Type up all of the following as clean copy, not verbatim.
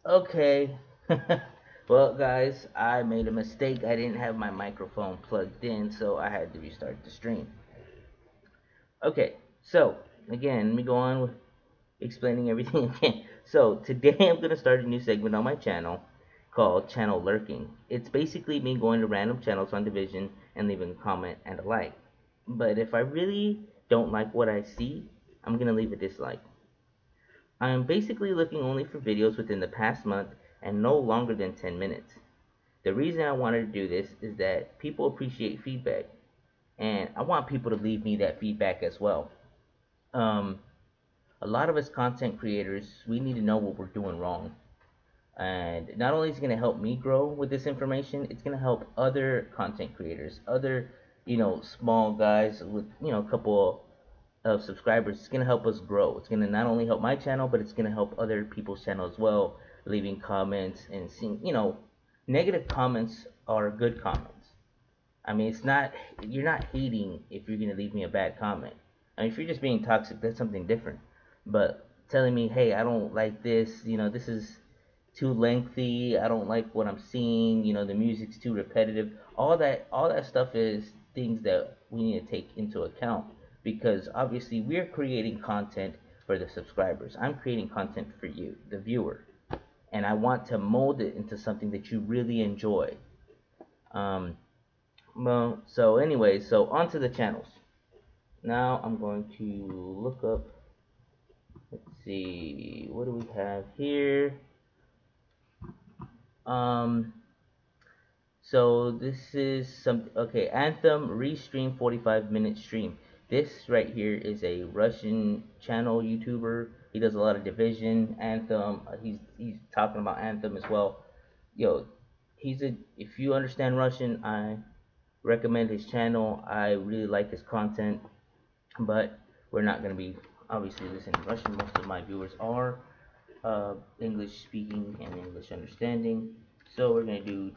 Okay. Well, guys, I made a mistake. I didn't have my microphone plugged in, so I had to restart the stream. Okay, so again, let me go on with explaining everything again. So today I'm gonna start a new segment on my channel called Channel Lurking. It's basically me going to random channels on Division and leaving a comment and a like. But if I really don't like what I see, I'm gonna leave a dislike. I am basically looking only for videos within the past month and no longer than 10 minutes. The reason I wanted to do this is that people appreciate feedback, and I want people to leave me that feedback as well. Um, a lot of us content creators, we need to know what we're doing wrong. And not only is it going to help me grow with this information, it's going to help other content creators, other, small guys with, a couple of subscribers. It's going to help us grow. It's going to not only help my channel, but it's going to help other people's channel as well, leaving comments and seeing, negative comments are good comments. I mean, you're not hating if you're going to leave me a bad comment. I mean, if you're just being toxic, that's something different. But telling me, hey, I don't like this, this is too lengthy, I don't like what I'm seeing, the music's too repetitive. All that stuff is things that we need to take into account, because obviously we're creating content for the subscribers. I'm creating content for you, the viewer, and I want to mold it into something that you really enjoy. Um, well, so anyway, so onto the channels. Now I'm going to look up. Let's see, what do we have here? Um, so this is some okay. Anthem restream 45-minute stream. This right here is a Russian channel YouTuber. He does a lot of Division, Anthem. He's talking about Anthem as well. Yo, if you understand Russian, I recommend his channel. I really like his content, but we're not gonna be obviously listening Russian. Most of my viewers are English speaking and English understanding. So we're gonna do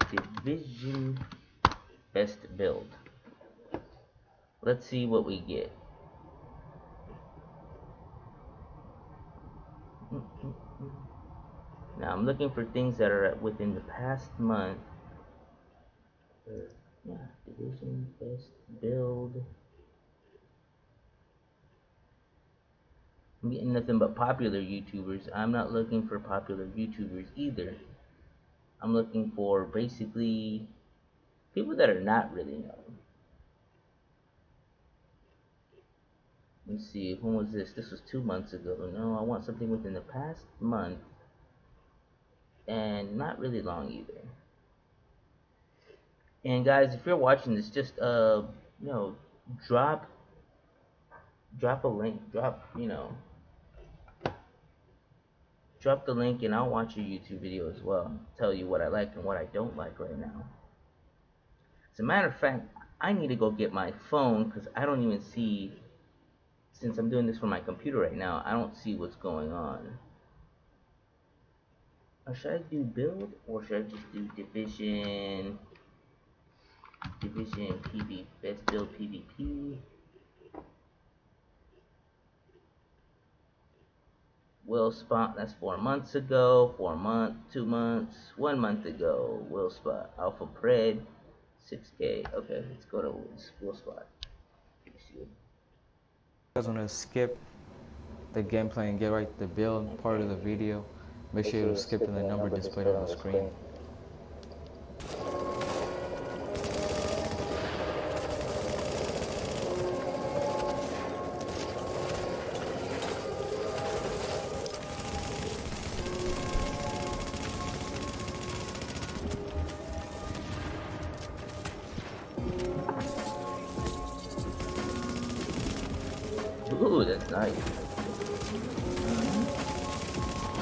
Division best build. Let's see what we get. Now I'm looking for things that are within the past month. Yeah, Division best build. I'm getting nothing but popular YouTubers. I'm not looking for popular YouTubers either. I'm looking for basically people that are not really known. Let's see, when was this? This was 2 months ago. No, I want something within the past month and not really long either. And guys, if you're watching this, just drop a link, drop the link, and I'll watch your YouTube video as well. Tell you what I like and what I don't like right now. As a matter of fact, I need to go get my phone because I don't even see, since I'm doing this from my computer right now, I don't see what's going on. Or should I do build, or should I just do Division PvP, best build PvP? Will Spot, that's 4 months ago, 2 months, 1 month ago. Will Spot, Alpha Pred, 6K. Okay, let's go to Will Spot. You guys want to skip the gameplay and get right to the build part of the video, make sure you skip to the number displayed on the screen. Ooh, that's nice.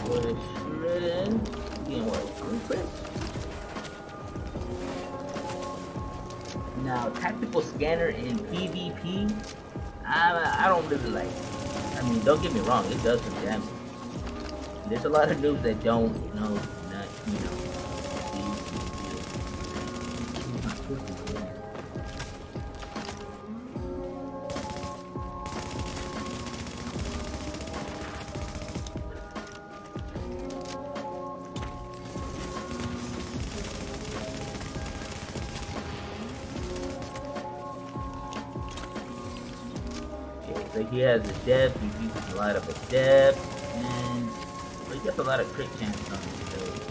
What is shredding? Getting what? Blueprint? Now, tactical scanner in PvP, I don't really like it. I mean, don't get me wrong, it does some damage. There's a lot of noobs that don't know, Like he has a depth, he uses a lot of a depth, and he gets a lot of crit chance on his build.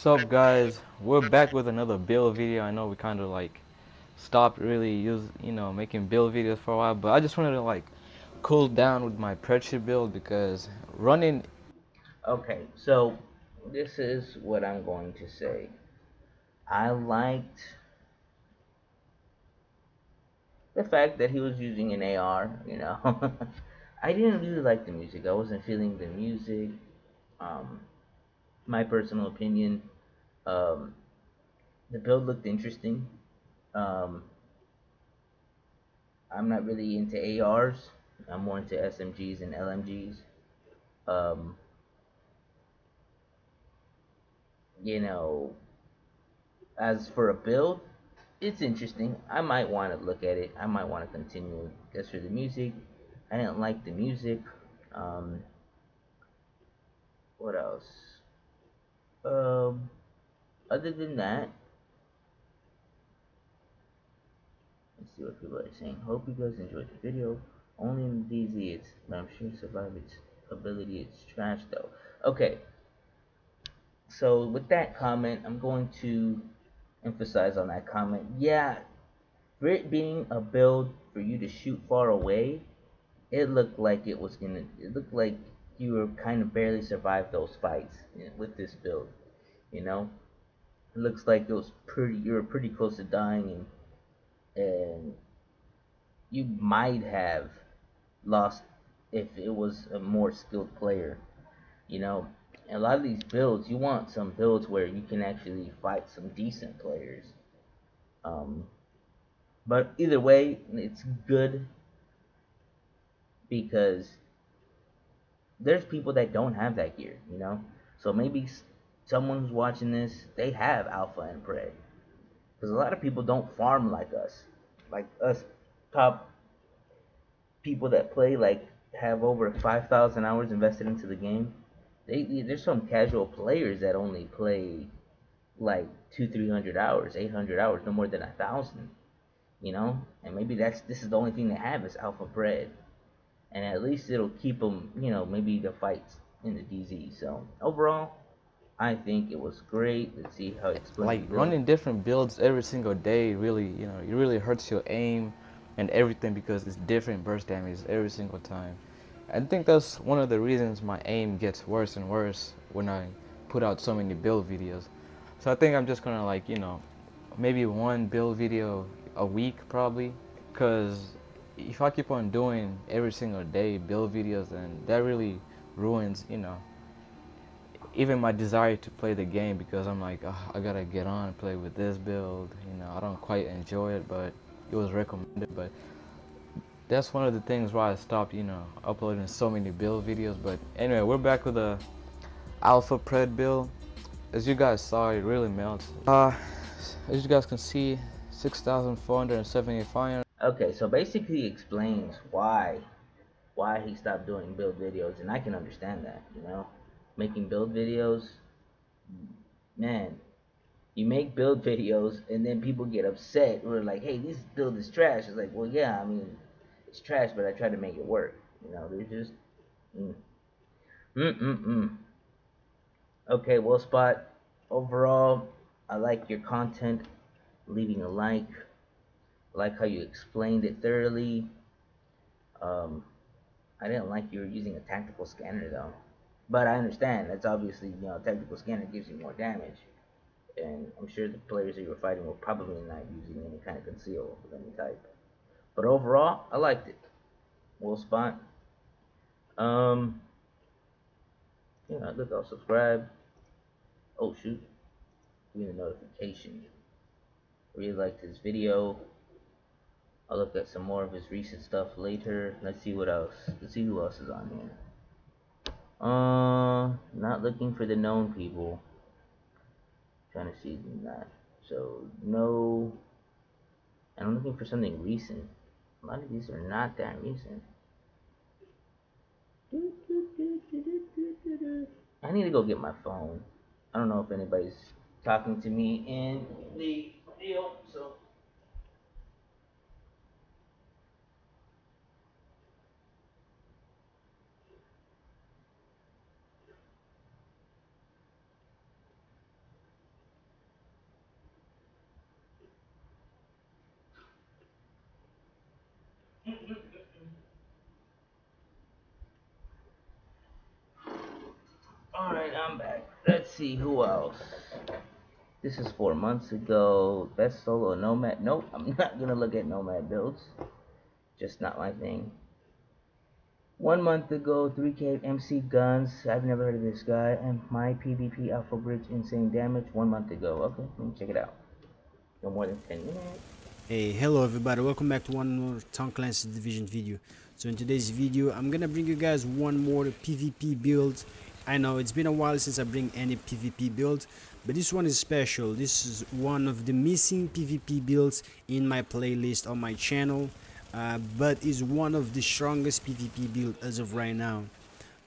What's up, guys? We're back with another build video. I know we kind of like stopped really making build videos for a while, but I just wanted to like cool down with my Predator build because running. Okay, so this is what I'm going to say. I liked the fact that he was using an AR, you know. I didn't really like the music. I wasn't feeling the music. Um, my personal opinion. Um, the build looked interesting. Um, I'm not really into ARs. I'm more into SMGs and LMGs. Um, you know, as for a build, it's interesting. I might want to look at it. I might want to continue. As for the music, I didn't like the music. Um, what else? Um, Other than that, let's see what people are saying. Hope you guys enjoyed the video. Only in DZ it's, I'm sure survive its ability. It's trash though. Okay, so with that comment, I'm going to emphasize on that comment. Yeah, for it being a build for you to shoot far away, it looked like it was gonna. It looked like you were kind of barely survived those fights with this build. You know, it looks like it was pretty. You were pretty close to dying, and you might have lost if it was a more skilled player. You know, and a lot of these builds, you want some builds where you can actually fight some decent players. Um, but either way, it's good because there's people that don't have that gear, you know. So maybe someone who's watching this, they have Alpha and Pred, because a lot of people don't farm like us top people that play like have over 5,000 hours invested into the game. There's some casual players that only play like 200-300 hours, 800 hours, no more than 1,000, you know. And maybe this is the only thing they have is Alpha Pred, and at least it'll keep them, you know, maybe the fights in the DZ. So overall, I think it was great. Let's see how it's going Like to build. running different builds every single day really, it really hurts your aim and everything because it's different burst damage every single time. I think that's one of the reasons my aim gets worse and worse when I put out so many build videos. So I think I'm just gonna like, maybe one build video a week probably, because if I keep on doing every single day build videos, then that really ruins, even my desire to play the game, because I'm like, oh, I gotta get on and play with this build. I don't quite enjoy it, but it was recommended. But that's one of the things why I stopped, uploading so many build videos. But anyway, we're back with a Alpha Pred build. As you guys saw, it really melts. As you guys can see, 6,470 fire. Okay, so basically explains why he stopped doing build videos, and I can understand that. You know, making build videos, man. You make build videos, and then people get upset. We're like, hey, this build is trash. It's like, well, yeah, I mean, it's trash, but I try to make it work. You know, they're just, mm, mm. Okay, well, Spot. Overall, I like your content. Leaving a like. I like how you explained it thoroughly. Um, I didn't like you were using a tactical scanner though, but I understand. That's obviously, you know, a tactical scanner gives you more damage, and I'm sure the players that you were fighting were probably not using any kind of conceal of any type. But overall, I liked it. Well, Spot. Um, yeah, look, I'll subscribe. Oh shoot, give me a notification. Really liked this video. I'll look at some more of his recent stuff later. Let's see what else. Let's see who else is on here. Not looking for the known people. Trying to see that. So no, and I'm looking for something recent. A lot of these are not that recent. I need to go get my phone. I don't know if anybody's talking to me in the video, so. Alright, I'm back. Let's see who else. This is 4 months ago. Best solo nomad. Nope, I'm not gonna look at nomad builds. Just not my thing. 1 month ago, 3K MC Guns. I've never heard of this guy. And my PvP Alpha Bridge Insane Damage 1 month ago. Okay, let me check it out. No more than 10 minutes. Hey, hello everybody, welcome back to one more Tom Clancy's Division video. So in today's video, I'm gonna bring you guys one more PvP build. I know it's been a while since I bring any PvP build, but this one is special. This is one of the missing PvP builds in my playlist on my channel, but is one of the strongest PvP build as of right now.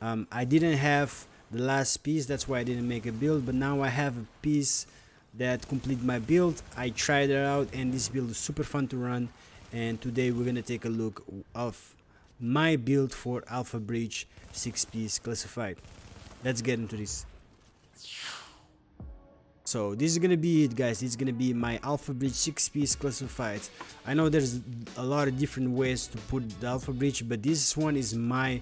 I didn't have the last piece, that's why I didn't make a build, but now I have a piece that complete my build. I tried it out and this build is super fun to run, and today we're gonna take a look of my build for Alpha Bridge 6-piece classified. Let's get into this. So this is gonna be it, guys. This is gonna be my Alpha Bridge 6-piece classified. I know there's a lot of different ways to put the Alpha Bridge, but this one is my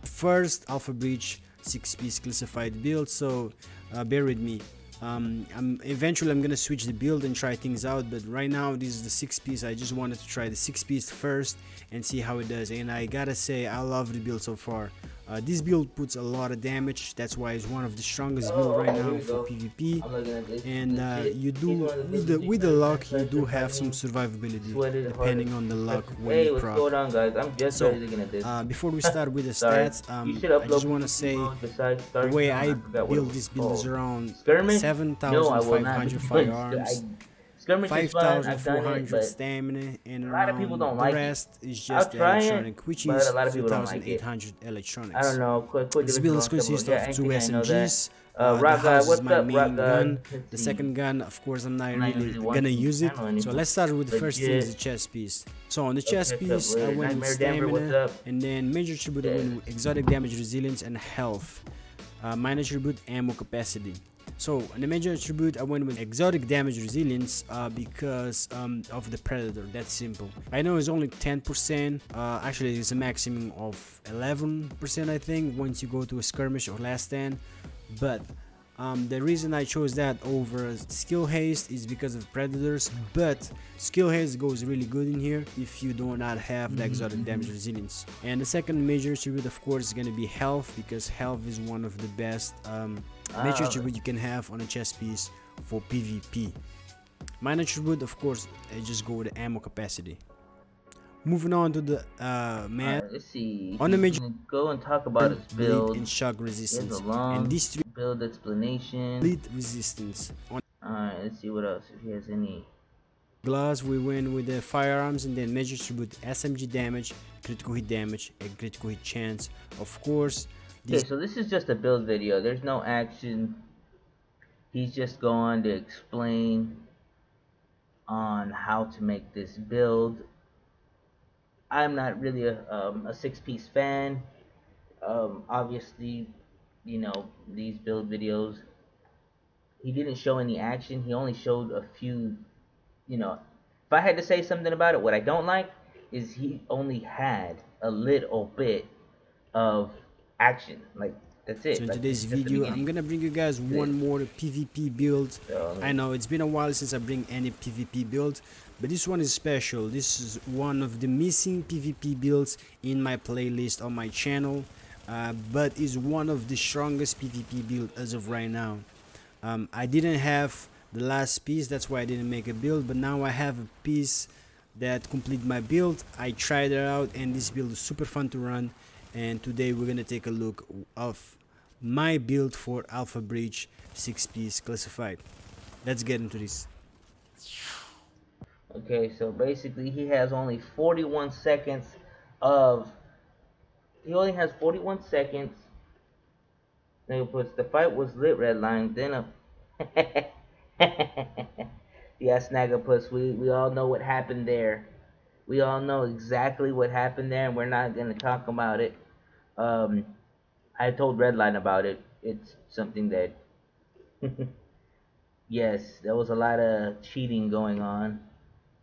first Alpha Bridge 6-piece classified build, so bear with me. Eventually I'm gonna switch the build and try things out, but right now this is the 6-piece. I just wanted to try the 6-piece first and see how it does, and I gotta say I love the build so far. This build puts a lot of damage, that's why it's one of the strongest build right now for PvP, and you do with the luck you do have some survivability depending on the luck when you proc. So before we start with the stats, I just want to say the way I build this build is around 7,500 firearms, 5,400 stamina, and around the rest is just electronic, which is 3,800 electronics. I don't know. This build consists of 2 SMGs. The house is my main gun. The second gun, of course, I'm not really gonna use it. So let's start with the first thing, is the chest piece. So on the chest piece, I went with stamina, and then major attribute I went with exotic damage, resilience, and health. Minor attribute, ammo capacity. So on the major attribute, I went with exotic damage resilience because of the predator. That's simple. I know it's only 10%. Actually, it's a maximum of 11%, I think, once you go to a skirmish or last stand. But the reason I chose that over skill haste is because of predators, but skill haste goes really good in here if you do not have the exotic damage resilience. And the second major attribute, of course, is going to be health, because health is one of the best major attribute you can have on a chest piece for PvP. Minor attribute, of course, I just go with the ammo capacity. Moving on to the let's see. On the major, go and talk about his build and shock resistance, and these 3 build explanation. bleed resistance. Alright, let's see what else, if he has any. Gloves, we win with the firearms, and then major attribute SMG damage, critical hit damage, and critical hit chance. Of course. Okay, so this is just a build video. There's no action. He's just going to explain on how to make this build. I'm not really a 6-piece fan. Obviously, you know, these build videos, he didn't show any action. He only showed a few, you know. If I had to say something about it, what I don't like is he only had a little bit of action. Like, that's it. So in like, today's video, I'm gonna bring you guys one more PvP build. I know it's been a while since I bring any PvP build, but this one is special. This is one of the missing PvP builds in my playlist on my channel, but is one of the strongest PvP build as of right now. I didn't have the last piece, that's why I didn't make a build, but now I have a piece that complete my build. I tried it out and this build is super fun to run, and today we're gonna take a look of my build for Alpha Breach 6-piece classified. Let's get into this. Okay, so basically he has only 41 seconds of... He only has 41 seconds. Nigga puts, the fight was lit, Redline, then a... Yeah, Snaggerpuss, we all know what happened there. We all know exactly what happened there, and we're not going to talk about it. I told Redline about it. It's something that... Yes, there was a lot of cheating going on.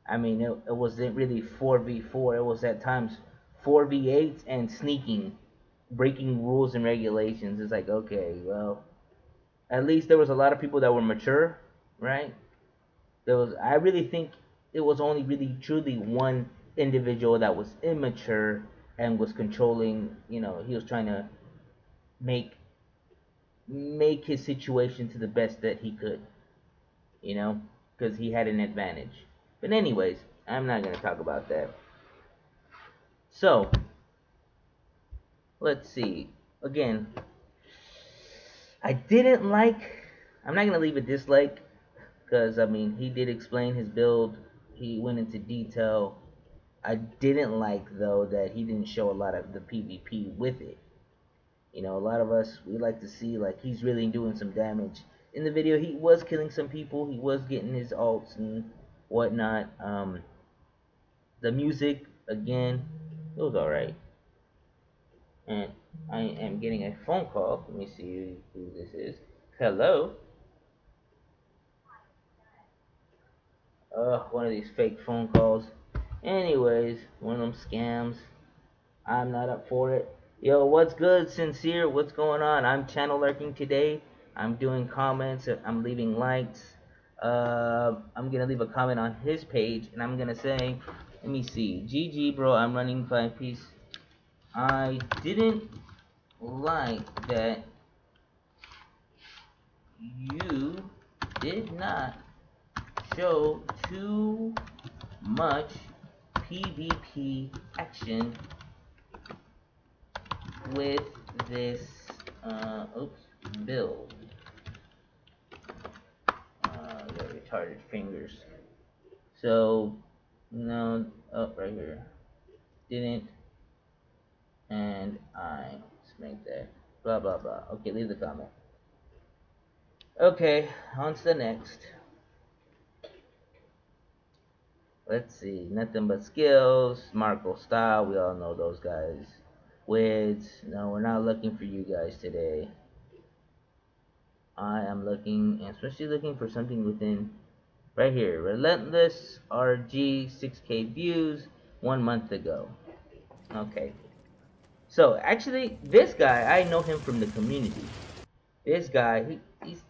I mean, it wasn't really 4v4. It was at times 4v8 and sneaking, breaking rules and regulations. It's like, okay, well, at least there was a lot of people that were mature, right? I really think it was only really truly one individual that was immature and was controlling. You know, he was trying to make his situation to the best that he could. You know, because he had an advantage. But anyways, I'm not gonna talk about that. So let's see. Again, I didn't like. I'm not gonna leave a dislike, because I mean he did explain his build. He went into detail. I didn't like though that he didn't show a lot of the PvP with it. You know, a lot of us, we like to see like he's really doing some damage. In the video, he was killing some people. He was getting his ults and whatnot. The music, again, it was alright. And I am getting a phone call. Let me see who this is. Hello? One of these fake phone calls. Anyways, one of them scams. I'm not up for it. Yo, what's good, Sincere? What's going on? I'm channel lurking today. I'm doing comments. I'm leaving likes. I'm gonna leave a comment on his page, and I'm gonna say, let me see. GG, bro. I'm running 5-piece. I didn't like that you did not show too much PvP action with this build. Got retarded fingers. So no, right here. Didn't, and let's make that blah blah blah. Okay, leave the comment. Okay, on to the next. Let's see, nothing but skills, Marco style, we all know those guys. Wids, no, we're not looking for you guys today. I am looking, especially looking for something within, right here, Relentless RG, 6K views, 1 month ago. Okay. So, actually, this guy, I know him from the community. This guy, he's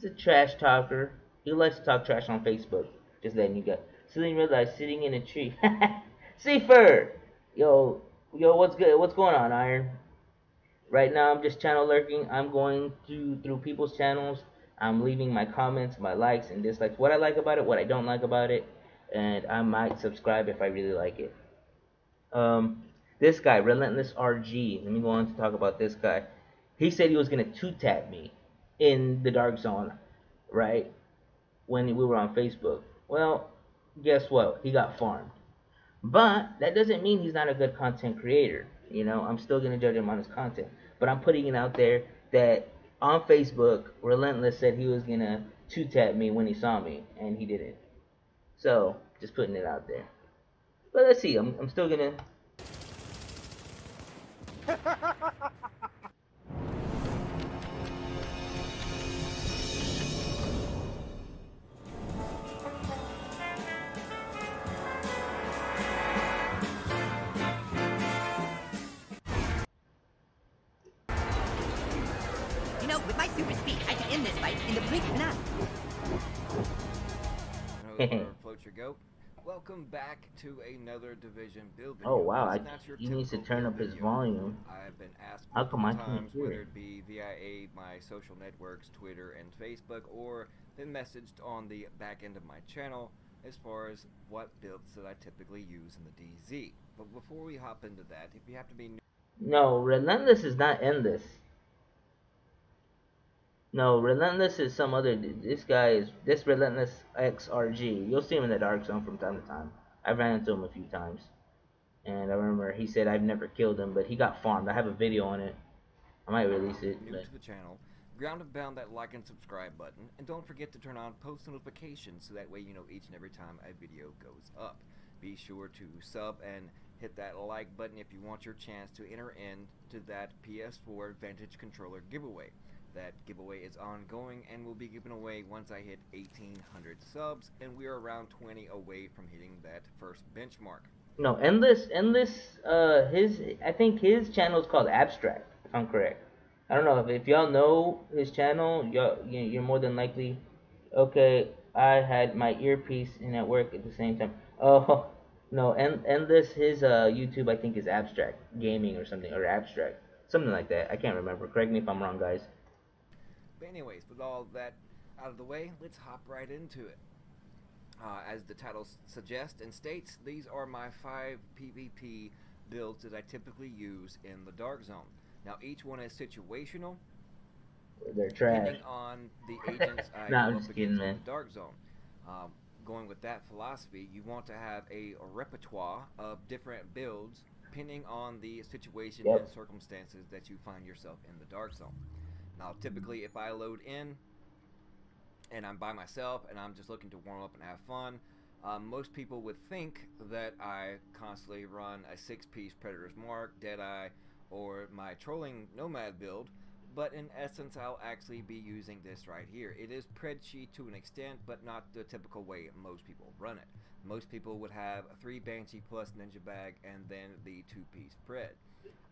a trash talker. He likes to talk trash on Facebook. Just letting you go. Suddenly realized sitting in a tree. Seafur! Yo, what's good? What's going on, Iron? Right now, I'm just channel lurking. I'm going through people's channels. I'm leaving my comments, my likes, and dislikes. What I like about it, what I don't like about it. And I might subscribe if I really like it. This guy, Relentless RG. Let me go on to talk about this guy. He said he was going to two-tap me in the Dark Zone, right? When we were on Facebook. Well, guess what? He got farmed. But that doesn't mean he's not a good content creator. You know, I'm still going to judge him on his content. But I'm putting it out there that on Facebook, Relentless said he was going to two-tap me when he saw me, and he didn't. So, just putting it out there. But let's see. I'm still going to... With my super speed, I can end this fight in the blink of an eye. Float your goat. Welcome back to another Division build video. Oh wow, he needs to turn up his volume. I've been asked how come I can't times hear whether it? it be via my social networks, Twitter and Facebook, or been messaged on the back end of my channel as far as what builds that I typically use in the DZ. But before we hop into that, if you have to be new... No, Relentless is not Endless. No, Relentless is some other dude. This Relentless XRG. You'll see him in the Dark Zone from time to time. I've ran into him a few times. And I remember he said I've never killed him, but he got farmed. I have a video on it. I might release it. New to the channel, ground and pound that like and subscribe button, and don't forget to turn on post notifications so that way you know each and every time a video goes up. Be sure to sub and hit that like button if you want your chance to enter into that PS4 Vantage controller giveaway. That giveaway is ongoing and will be given away once I hit 1,800 subs, and we are around 20 away from hitting that first benchmark. No, Endless, I think his channel is called Abstract, if I'm correct. I don't know, if y'all know his channel, you're more than likely, okay, I had my earpiece in at work at the same time. Oh, no, Endless, his YouTube, I think, is Abstract Gaming or something, or Abstract, something like that. I can't remember. Correct me if I'm wrong, guys. But anyways, with all that out of the way, let's hop right into it. As the title suggests and states, these are my 5 PvP builds that I typically use in the Dark Zone. Now, each one is situational. They're trash. Depending on the agents I nah, go I'm up just kidding, against man. in the Dark Zone. Going with that philosophy, you want to have a repertoire of different builds depending on the situation and circumstances that you find yourself in the Dark Zone. Now, typically, if I load in and I'm by myself and I'm just looking to warm up and have fun, most people would think that I constantly run a 6-piece Predator's Mark, Deadeye, or my Trolling Nomad build, but in essence I'll actually be using this right here. It is Predsheet to an extent, but not the typical way most people run it. Most people would have a 3 Banshee plus Ninja Bag and then the 2-piece Pred.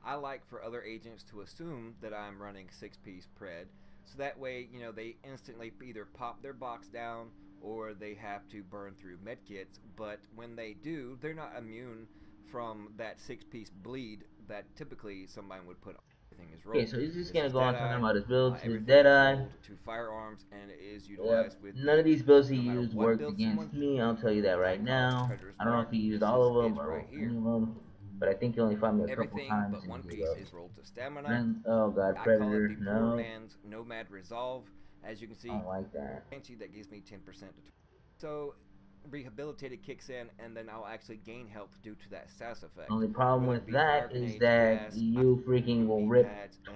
I like for other agents to assume that I'm running 6-piece Pred, so that way, you know, they instantly either pop their box down or they have to burn through medkits, but when they do, they're not immune from that 6-piece bleed that typically somebody would put on. Everything is rolled. Okay, so he's just gonna go on talking about his builds, his Deadeye to firearms, and it is utilized with none of these builds he used worked against me, I'll tell you that right now. I don't know if he used all of them or any of them, but I think he only fought me a couple times. But one piece is rolled to stamina. Then, oh god, Predator, no. Man's Nomad Resolve. As you can see, I don't like that. That gives me 10% so Rehabilitated kicks in, and then I'll actually gain health due to that SAS effect. Only problem with that is that you freaking will rip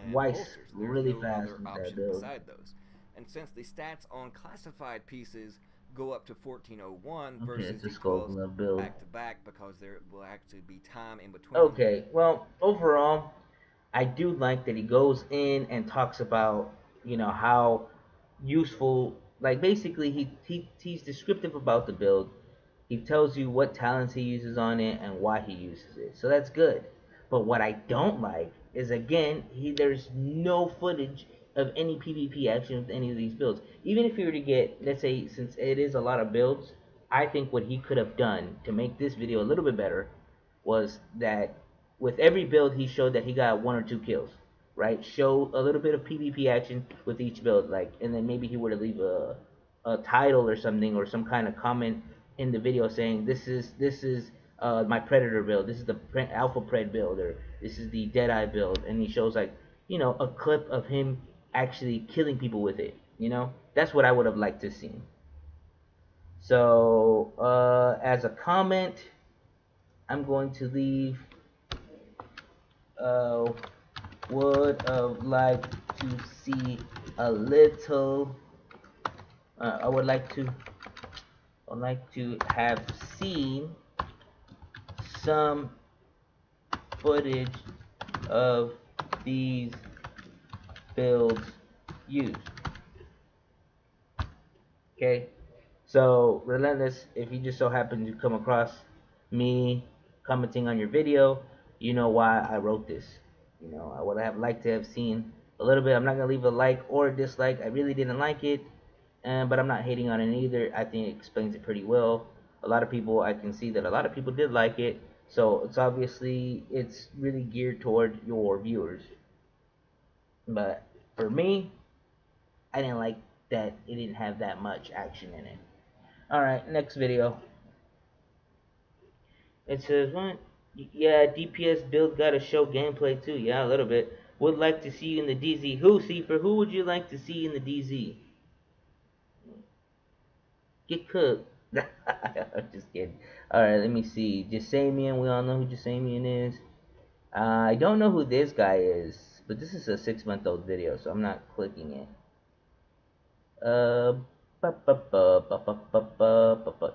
twice really fast with that build. Beside those. And since the stats on classified pieces go up to 1401 versus the build back to back, because there will actually be time in between. Okay, well, overall, I do like that he goes in and talks about, you know, how useful, like basically he's descriptive about the build. He tells you what talents he uses on it and why he uses it. So that's good. But what I don't like is, again, there's no footage of any PvP action with any of these builds. Even if you were to get, let's say, since it is a lot of builds, I think what he could have done to make this video a little bit better was that with every build he showed that he got 1 or 2 kills, right? Show a little bit of PvP action with each build, like, and then maybe he were to leave a title or something, or some kind of comment in the video saying this is my Predator build, this is the Alpha Pred build, or this is the Deadeye build, and he shows, like, you know, a clip of him actually killing people with it. You know, that's what I would have liked to see. So as a comment, I'm going to leave would have liked to see a little I would like to have seen some footage of these builds used. Okay, so Relentless, if you just so happen to come across me commenting on your video, you know why I wrote this. You know, I would have liked to have seen a little bit. I'm not gonna leave a like or a dislike. I really didn't like it, but I'm not hating on it either. I think it explains it pretty well. A lot of people, I can see that a lot of people did like it, so it's obviously, it's really geared toward your viewers. But for me, I didn't like that it didn't have that much action in it. Alright, next video. It says, what? Yeah, DPS build gotta show gameplay too. Yeah, a little bit. Would like to see you in the DZ. Who, Cipher? Who would you like to see in the DZ? Get cooked. I'm just kidding. Alright, let me see. Jasamian, we all know who Jasamian is. I don't know who this guy is, but this is a 6-month-old video, so I'm not clicking it.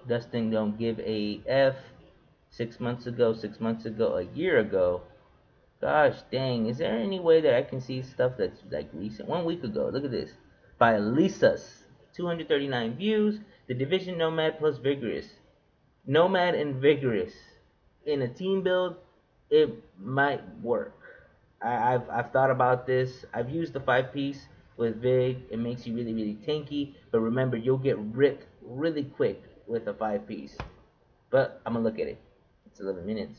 Dustin don't give a F. 6 months ago, a year ago. Gosh dang, is there any way that I can see stuff that's like recent? 1 week ago, look at this. By Lisas. 239 views. The Division Nomad plus Vigorous. Nomad and Vigorous. In a team build, it might work. I've thought about this. I've used the 5-piece with Vig. It makes you really, really tanky. But remember, you'll get ripped really quick with a 5-piece. But I'm going to look at it. It's 11 minutes.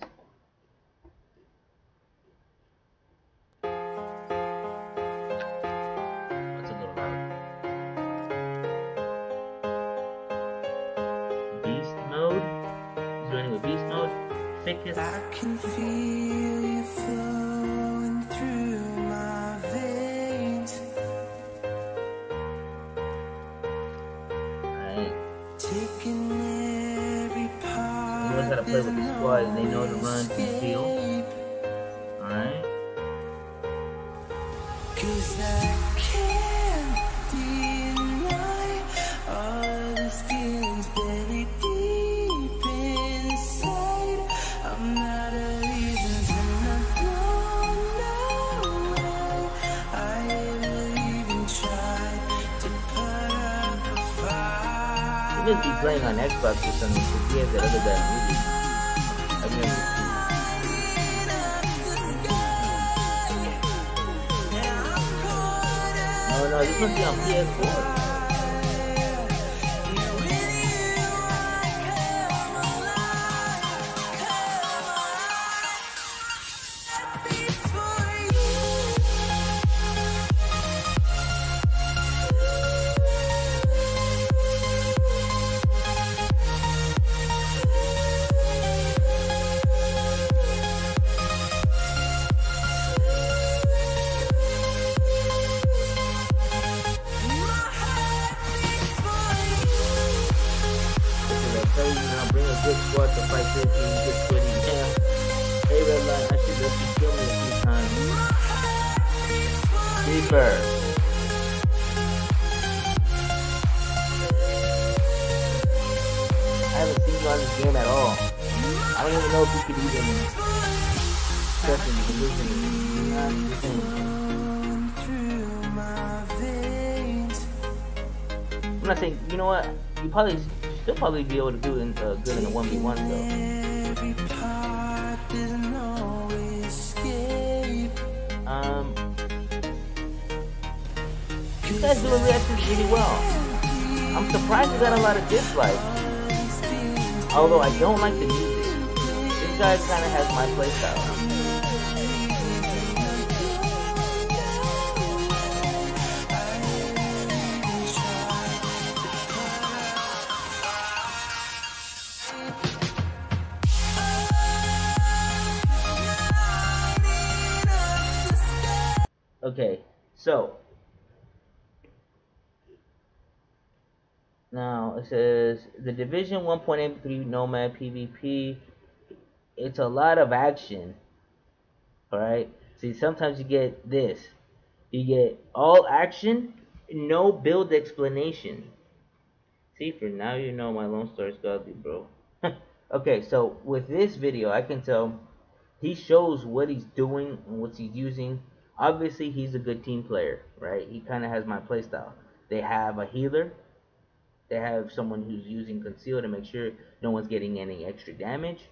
That's a little loud. Beast mode. He's running with beast mode. Thickest. I can feel you flowing through my veins. Alright. Taking every part. He knows how to play with the squad and they know to run and feel. Alright. Cause I can't deny all these feelings buried deep inside. I'm not a reason and I don't know why I ever even tried to put up a fight. He must be playing on Xbox or something because he has that other guy movie. I've never seen. Oh no, this must be on PS4. Bring a good squad to fight this and get sweaty down. Hey, Red Line, I should let you kill me a few times. Deeper. I haven't seen you on this game at all. I don't even know if you could even trust him. You can lose him. I'm not saying, you know what? You probably still probably be able to do it good in a 1v1 though. You guys doing reactions really well. I'm surprised you got a lot of dislikes. Although I don't like the music. This guy kind of has my playstyle. Okay, so now it says the Division 1.83 Nomad PvP. It's a lot of action. Alright, see, sometimes you get this. You get all action, no build explanation. See, for now you know my Lone Star is godly, bro. Okay, so with this video, I can tell he shows what he's doing and what he's using. Obviously, he's a good team player, right? He kind of has my playstyle. They have a healer. They have someone who's using conceal to make sure no one's getting any extra damage.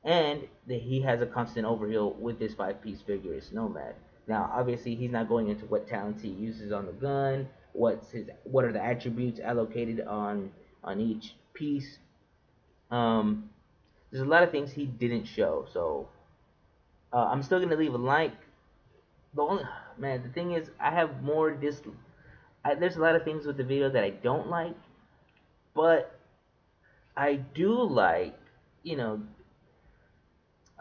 And he has a constant overheal with this 5-piece Vigorous Nomad. Now, obviously, he's not going into what talents he uses on the gun, what are the attributes allocated on each piece. There's a lot of things he didn't show, so I'm still gonna leave a like. The thing is, I have more there's a lot of things with the video that I don't like, but I do like, you know,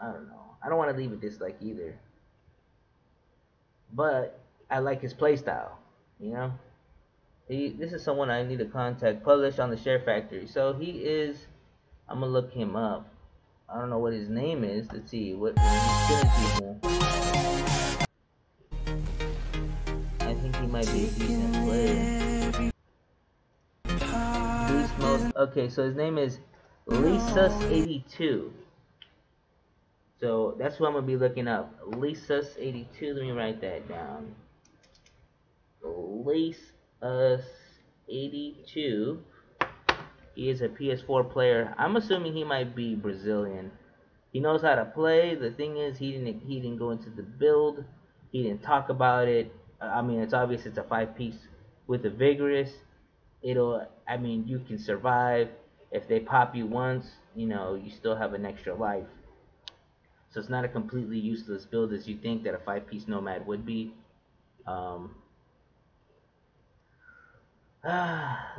I don't know. I don't want to leave a dislike either. But I like his playstyle, you know? This is someone I need to contact. Published on the Share Factory. So he is, I'm going to look him up. I don't know what his name is. Let's see. What he's killing people. I think he might be a decent player. Beast mode. Okay, so his name is Lisus82. So that's who I'm gonna be looking up. Lisus82. Let me write that down. Lisus82. He is a PS4 player. I'm assuming he might be Brazilian. He knows how to play. The thing is, he didn't go into the build. He didn't talk about it. I mean, it's obvious it's a 5-piece with a vigorous. I mean, you can survive. If they pop you once, you know, you still have an extra life. So it's not a completely useless build as you think that a 5-piece Nomad would be. Let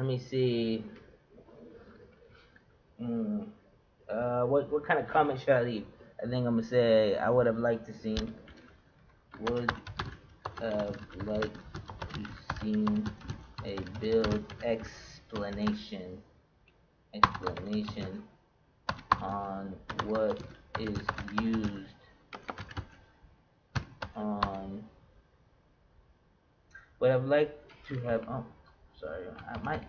me see. What kind of comment should I leave? I think I'm gonna say I would have liked to see a build explanation on what is used on. Would have liked to have. Oh, sorry.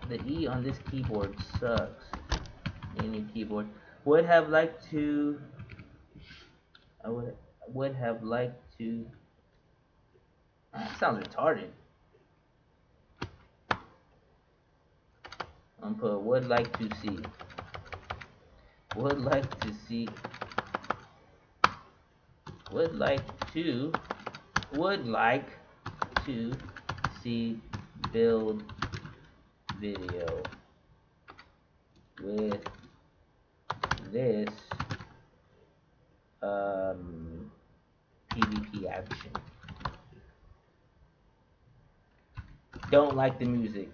The E on this keyboard sucks. New keyboard. Would have liked to. I would have liked to. That sounds retarded. I'm gonna put would like to see. Would like to see. Would like to see build video with this PvP action. Don't like the music.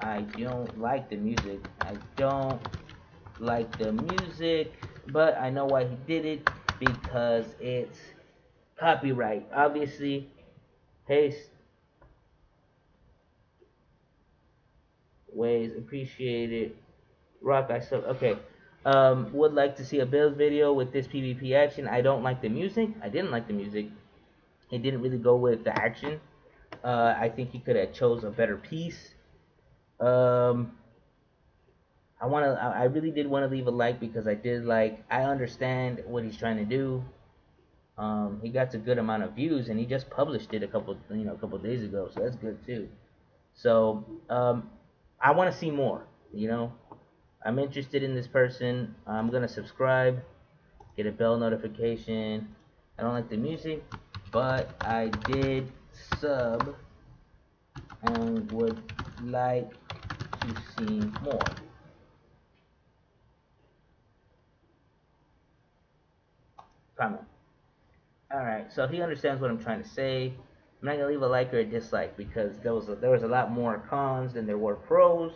I don't like the music. But I know why he did it, because it's copyright. Obviously, haste ways appreciated. Rock, okay. Would like to see a build video with this PvP action. I don't like the music. I didn't like the music. It didn't really go with the action. I think he could have chose a better piece. I really did want to leave a like, because I understand what he's trying to do. He got a good amount of views, and he just published it a couple days ago, so that's good too. So I want to see more. I'm interested in this person. I'm gonna subscribe, get a bell notification. I don't like the music, but I did sub and would like to see more. Comment. Alright, so he understands what I'm trying to say. I'm not gonna leave a like or a dislike, because there was a lot more cons than there were pros,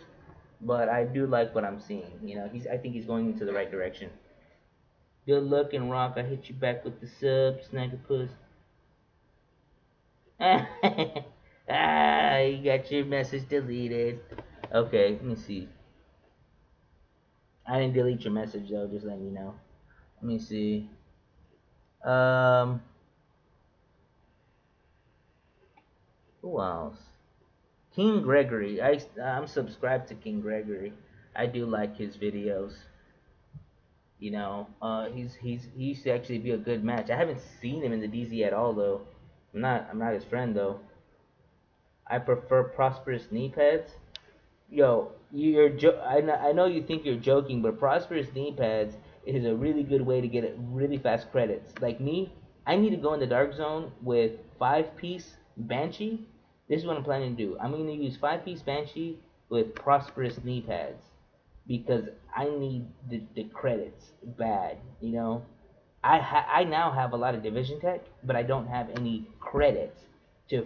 but I do like what I'm seeing. I think he's going into the right direction. Good luck, and Rock. I hit you back with the sub, Snaggerpuss. You got your message deleted. Okay, let me see. I didn't delete your message though, just letting you know. Let me see. Who else? King Gregory. I'm subscribed to King Gregory. I do like his videos. He used to actually be a good match. I haven't seen him in the DZ at all though. I'm not his friend though. I prefer Prosperous knee pads. Yo, I know you think you're joking, but Prosperous knee pads is a really good way to get really fast credits. Like me, I need to go in the Dark Zone with 5-piece Banshee. This is what I'm planning to do. I'm going to use 5-piece Banshee with Prosperous knee pads, because I need the credits bad. I now have a lot of Division Tech, but I don't have any credits to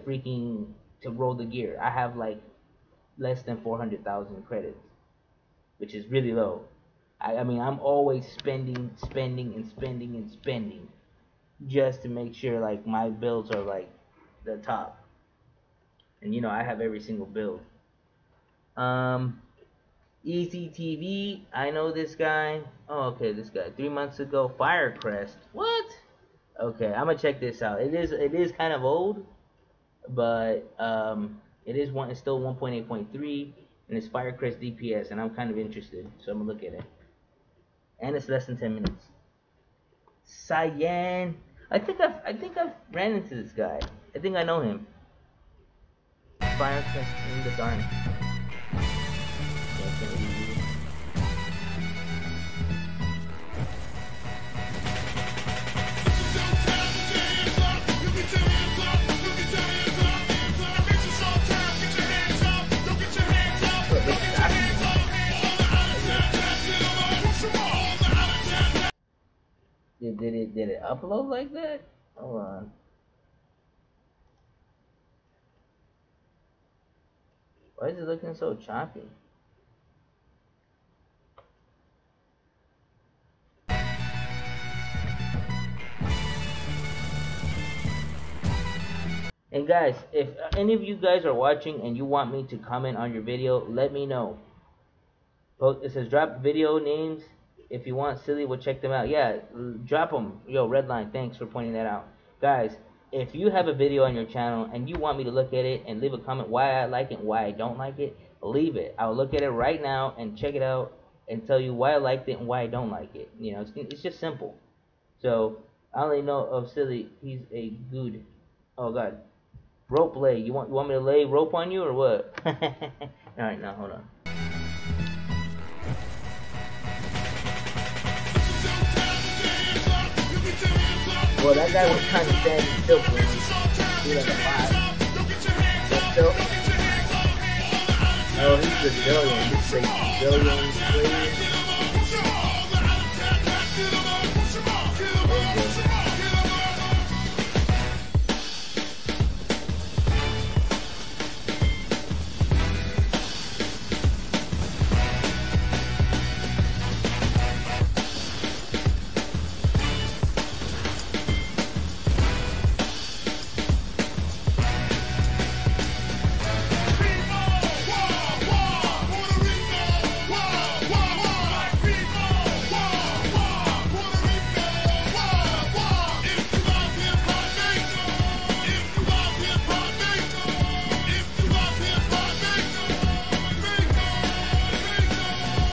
roll the gear. I have like less than 400,000 credits, which is really low. I mean, I'm always spending just to make sure like my builds are like the top. And you know, I have every single build. Easy TV, I know this guy. Oh, okay, this guy. 3 months ago, Firecrest. What? Okay, I'm gonna check this out. It is kind of old, but it's still 1.8.3, and it's Firecrest DPS, and I'm kind of interested, so I'm gonna look at it. And it's less than 10 minutes. Cyan. I think I've ran into this guy. I think I know him. Firecrest in the dark. Did it upload like that? Hold on. Why is it looking so choppy? And guys, if any of you guys are watching and you want me to comment on your video, let me know. It says drop video names. If you want, Silly will check them out. Yeah, drop them. Yo, Redline, thanks for pointing that out. Guys, if you have a video on your channel and you want me to look at it and leave a comment why I like it and why I don't like it, leave it. I'll look at it right now and check it out and tell you why I liked it and why I don't like it. You know, it's just simple. So, I only know of Silly. He's a good. Oh, God. Rope lay. You want me to lay rope on you or what? Alright, now hold on. Well, that guy was kind of standing still for me. He like a 5. But still. Oh, he's a Brazilian. He's a Brazilian player.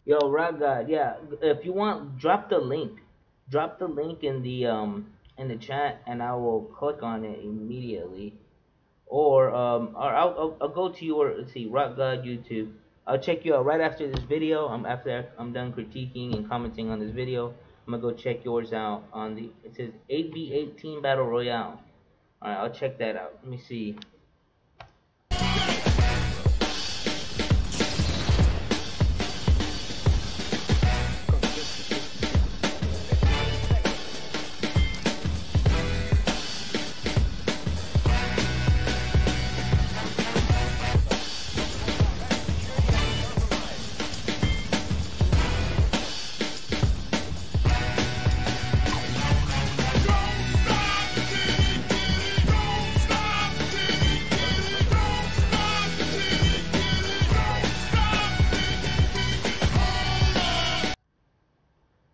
Yo, Rock God, yeah. If you want, drop the link. Drop the link in the chat, and I will click on it immediately. Or I'll go to your, let's see, Rock God YouTube. I'll check you out right after this video. After I'm done critiquing and commenting on this video, I'm gonna go check yours out on the. It says 8v18 Battle Royale. All right, I'll check that out. Let me see.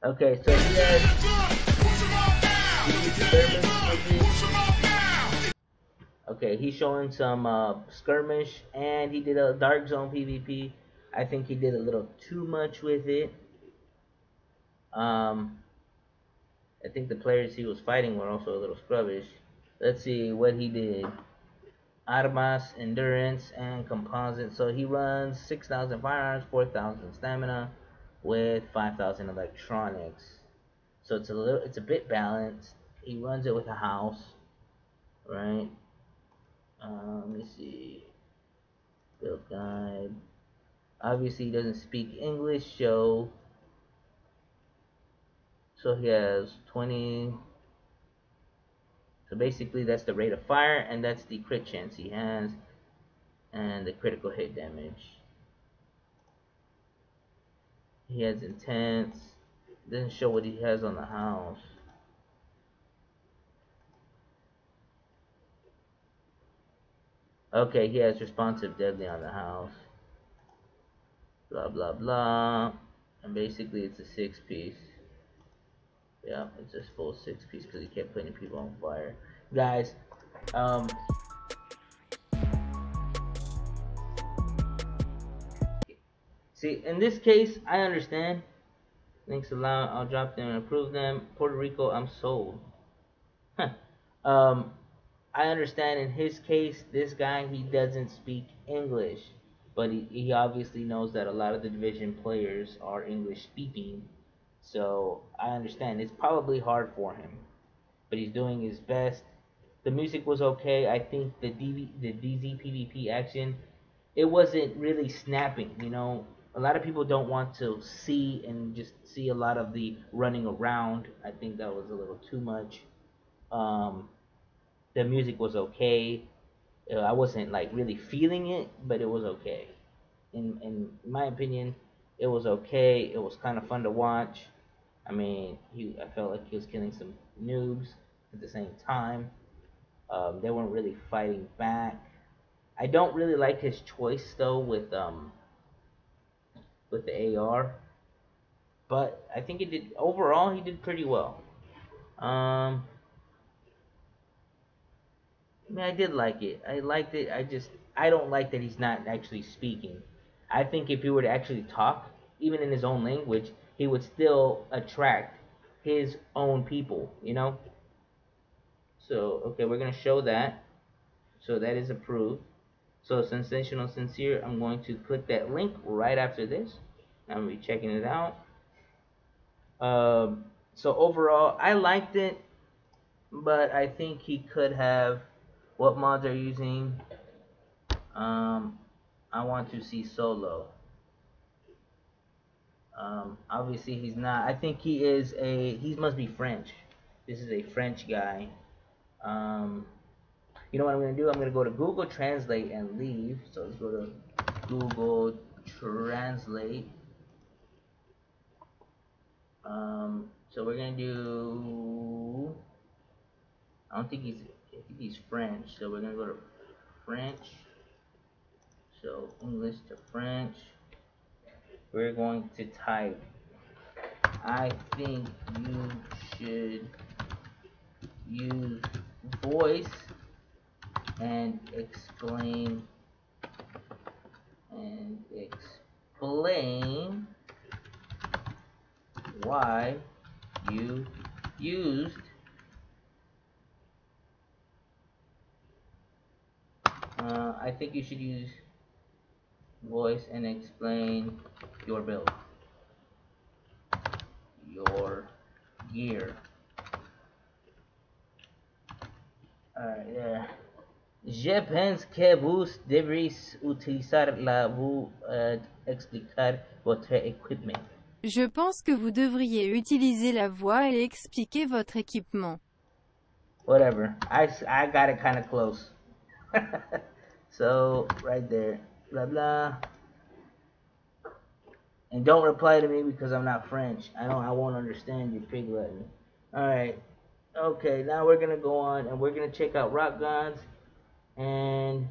Okay, so he has okay, he's showing some skirmish, and he did a dark zone PvP. I think he did a little too much with it. I think the players he was fighting were also a little scrubbish. Let's see what he did. Armas, endurance, and composite. So he runs 6,000 firearms, 4,000 stamina, with 5,000 electronics. So it's a bit balanced. He runs it with a house, right? Let me see. Build guide. Obviously he doesn't speak English, so he has 20. So basically that's the rate of fire, and that's the crit chance he has, and the critical hit damage. He has intense. Doesn't show what he has on the house. Okay, he has responsive deadly on the house. Blah blah blah. And basically it's a 6-piece. Yeah, it's just full 6-piece because he kept putting people on fire. Guys, see, in this case, I understand. Links allowed, I'll drop them and approve them. Puerto Rico, I'm sold. I understand in his case, this guy, he doesn't speak English. But he obviously knows that a lot of the division players are English speaking. So I understand. It's probably hard for him. But he's doing his best. The music was okay. I think the DZ PvP action, it wasn't really snapping, you know. A lot of people don't want to see and just see a lot of the running around. I think that was a little too much. The music was okay. I wasn't like really feeling it, but it was okay. In my opinion, it was okay. It was kind of fun to watch. I mean, I felt like he was killing some noobs at the same time. They weren't really fighting back. I don't really like his choice though with the AR, but I think overall he did pretty well. I mean, I did like it. I liked it. I don't like that he's not actually speaking. I think if he were to actually talk, even in his own language, he would still attract his own people, you know? So, okay, we're going to show that. So that is approved. So, Sensational Sincere, I'm going to click that link right after this. I'm going to be checking it out. So, overall, I liked it, but I think he could have... What mods are using? I want to see Solo. Obviously he's not. I think he is he must be French. This is a French guy. You know what I'm going to do? I'm going to go to Google Translate and leave. So let's go to Google Translate. So we're going to do... I think he's French. So we're going to go to French. So English to French. We're going to type, I think you should use voice and explain why you used I think you should use voice and explain your build, your gear. Alright, there. Je pense que vous devriez utiliser vous expliquer votre équipement. Je pense que vous devriez utiliser la voix et expliquer votre équipement. Whatever. I got it kind of close. So, right there. Blah, blah. And don't reply to me because I'm not French. I won't understand your pig Latin. Alright. Okay, now we're going to go on and we're going to check out Rock Gods. And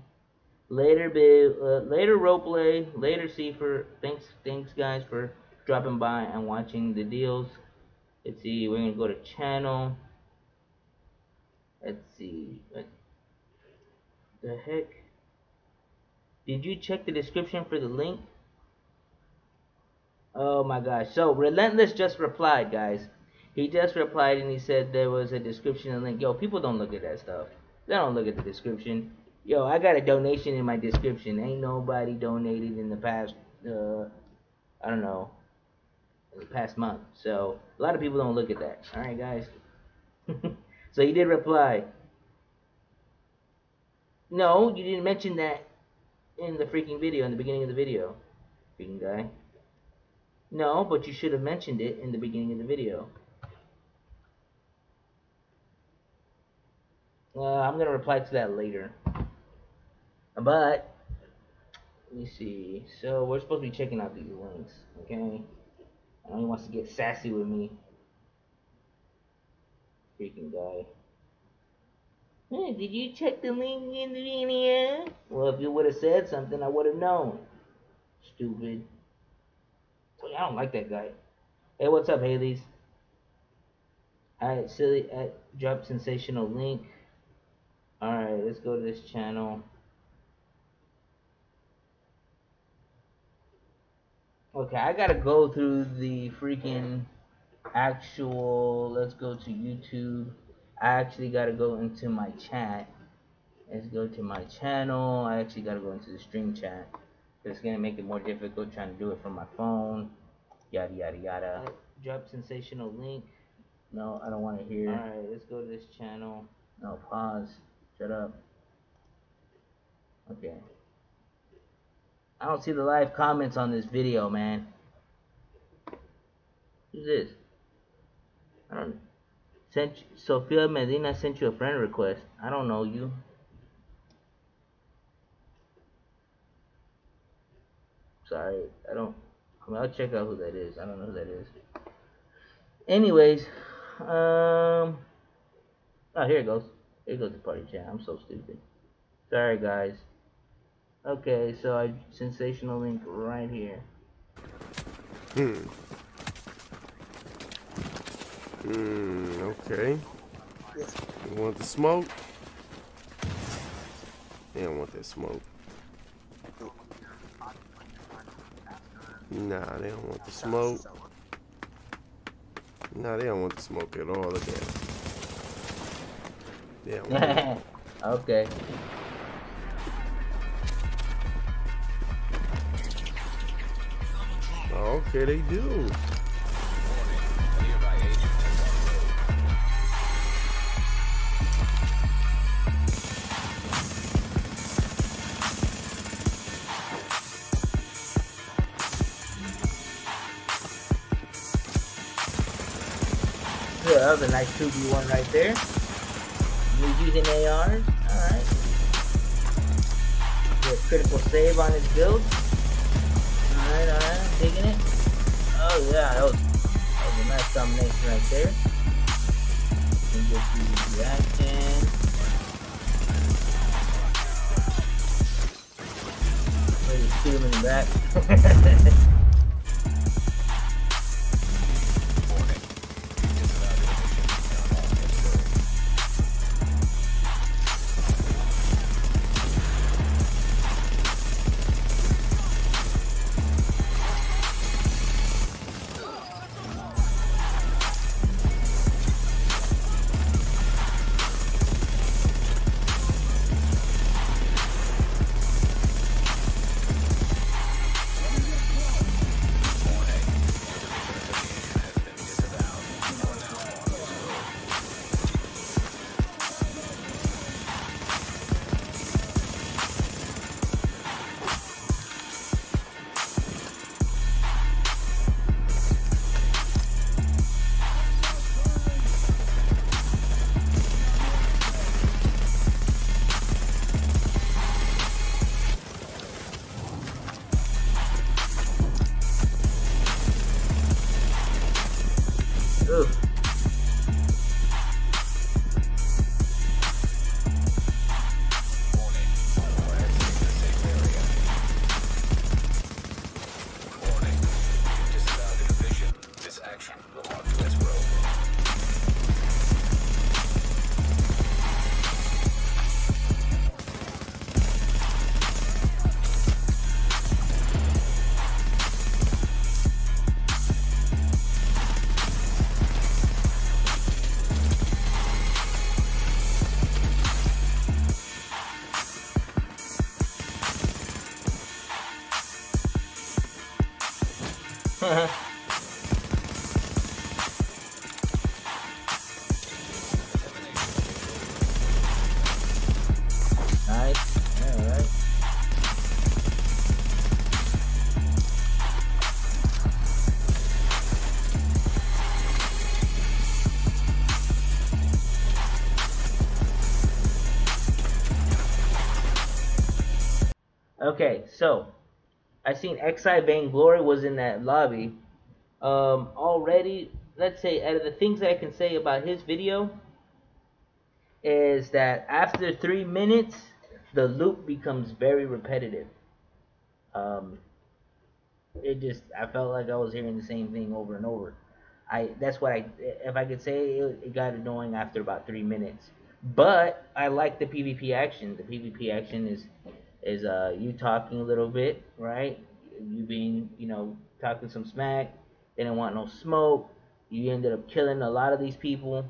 later roleplay, later Cipher. Thanks guys for dropping by and watching the deals. Let's see, we're going to go to channel. Let's see. What the heck? Did you check the description for the link? Oh my gosh. So, Relentless just replied, guys. He just replied and he said there was a description and link. Yo, people don't look at that stuff. They don't look at the description. Yo, I got a donation in my description. Ain't nobody donated in the past, I don't know, in the past month. So, a lot of people don't look at that. Alright, guys. So, he did reply. No, you didn't mention that in the freaking video, in the beginning of the video. Freaking guy. No, but you should have mentioned it in the beginning of the video. I'm going to reply to that later. But, let me see. So, we're supposed to be checking out these links, okay? I know he wants to get sassy with me. Freaking guy. Hey, did you check the link in the video? Well, if you would have said something, I would have known. Stupid. I don't like that guy. Hey, what's up, Haley's? Alright, silly. Drop sensational link. Alright, let's go to this channel. Okay, I gotta go through the freaking actual. Let's go to YouTube. I actually gotta go into my chat. Let's go to my channel. I actually gotta go into the stream chat. It's gonna make it more difficult trying to do it from my phone. Yada yada yada. Drop sensational link. No, I don't want to hear. Alright, let's go to this channel. No, pause. Shut up. Okay. I don't see the live comments on this video, man. Who's this? I don't. Sofia Medina sent you a friend request. I don't know you. Sorry, I don't. I mean, I'll check out who that is. I don't know who that is. Anyways, oh, here it goes. Here goes the party chat. I'm so stupid. Sorry, guys. Okay, so sensational link right here. Okay. You want the smoke? They don't want that smoke. Nah, they don't want the smoke. Nah, they don't want the smoke at all. Look at it. They don't want it. Okay. Okay, they do. Yeah, that was a nice 2v1 right there. He's using ARs. Alright. Good critical save on his build. Alright, I'm digging it. Oh yeah, that was a nice combination right there. Can get the reaction. Ready to shoot him in the back. Nice. Alright. Okay, so I seen XI Vainglory was in that lobby. already, let's say, out of the things that I can say about his video is that after 3 minutes, the loop becomes very repetitive. I felt like I was hearing the same thing over and over. If I could say it got annoying after about 3 minutes. But I like the PvP action. The PvP action is you talking a little bit, right? You being, talking some smack. They didn't want no smoke. You ended up killing a lot of these people.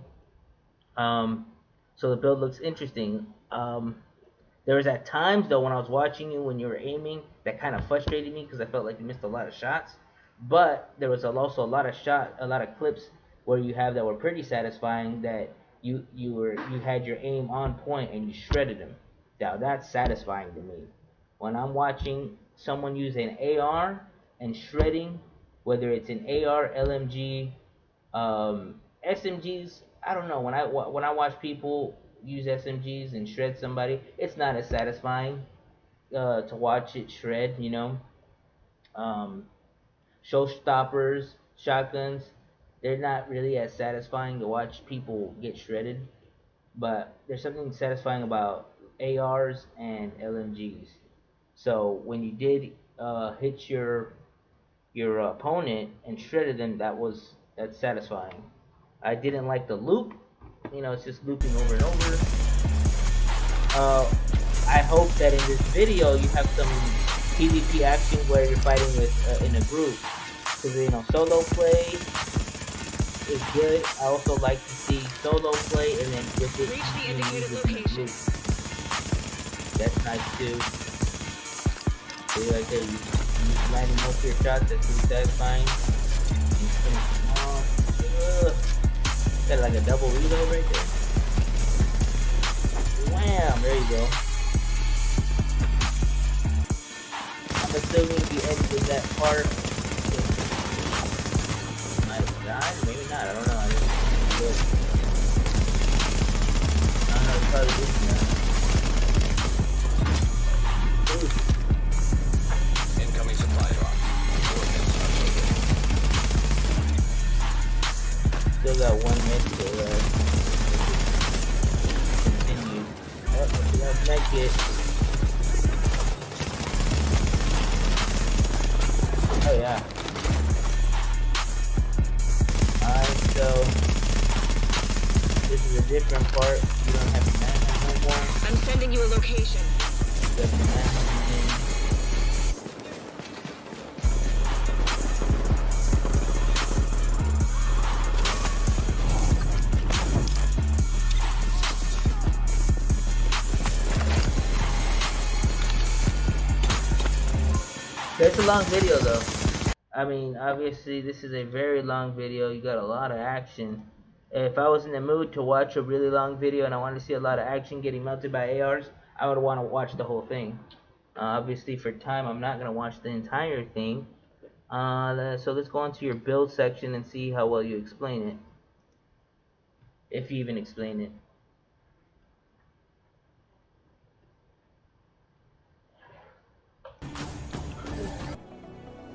So the build looks interesting. There was at times though when I was watching you when you were aiming that kind of frustrated me because I felt like you missed a lot of shots. But there was also a lot of clips where you have that were pretty satisfying, that you had your aim on point and you shredded them. Now that's satisfying to me. When I'm watching someone use an AR and shredding, whether it's an AR, LMG, SMGs, I don't know. When I watch people use SMGs and shred somebody, it's not as satisfying to watch it shred, Showstoppers, shotguns, they're not really as satisfying to watch people get shredded, but there's something satisfying about ARs and LMGs. So when you did hit your opponent and shredded them, that's satisfying. I didn't like the loop. It's just looping over and over. I hope that in this video you have some PvP action where you're fighting with in a group, because solo play is good. I also like to see solo play and then with it in a group. That's nice too. So like that, you landing most of your shots. That's really satisfying. Got like a double reload right there. Wham! There you go. I'm assuming you edited that part. Might have died, maybe not. I don't know. I didn't look. I don't know. It's probably this now. Incoming supply drop. Still got 1 minute to continue. Let's make it. Oh yeah. Alright, so this is a different part. You don't have to manhunt no more. I'm sending you a location. You have to manhunt again. It's a long video though. I mean, obviously this is a very long video. You got a lot of action. If I was in the mood to watch a really long video and I wanted to see a lot of action getting melted by ARs, I would want to watch the whole thing. Obviously for time, I'm not going to watch the entire thing. So let's go into your build section and see how well you explain it. If you even explain it.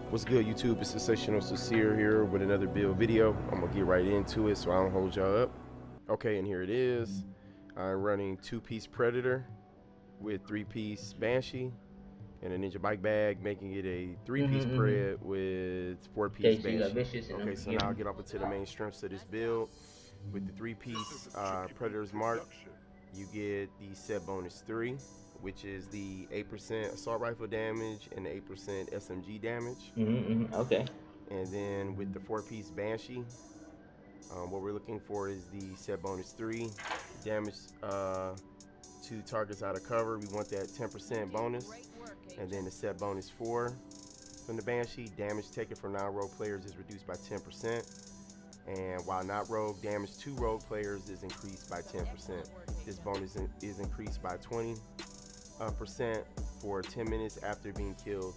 What's good, YouTube? It's Sensational Sincere here with another build video. I'm gonna get right into it so I don't hold y'all up. Okay, and here it is. I'm running 2-piece Predator with 3-piece Banshee and a Ninja Bike Bag, making it a 3-piece Pred with 4-piece Banshee. Okay, so now I'll get up into the main strengths of this build. With the 3-piece Predator's Mark, you get the set bonus 3, which is the 8% assault rifle damage and the 8% SMG damage. Okay. And then with the 4-piece Banshee, what we're looking for is the set bonus 3 damage to targets out of cover. We want that 10% bonus. And then the set bonus 4 from the Banshee, damage taken from non-rogue players is reduced by 10%. And while not rogue, damage to rogue players is increased by 10%. This bonus is increased by 20% for 10 minutes after being killed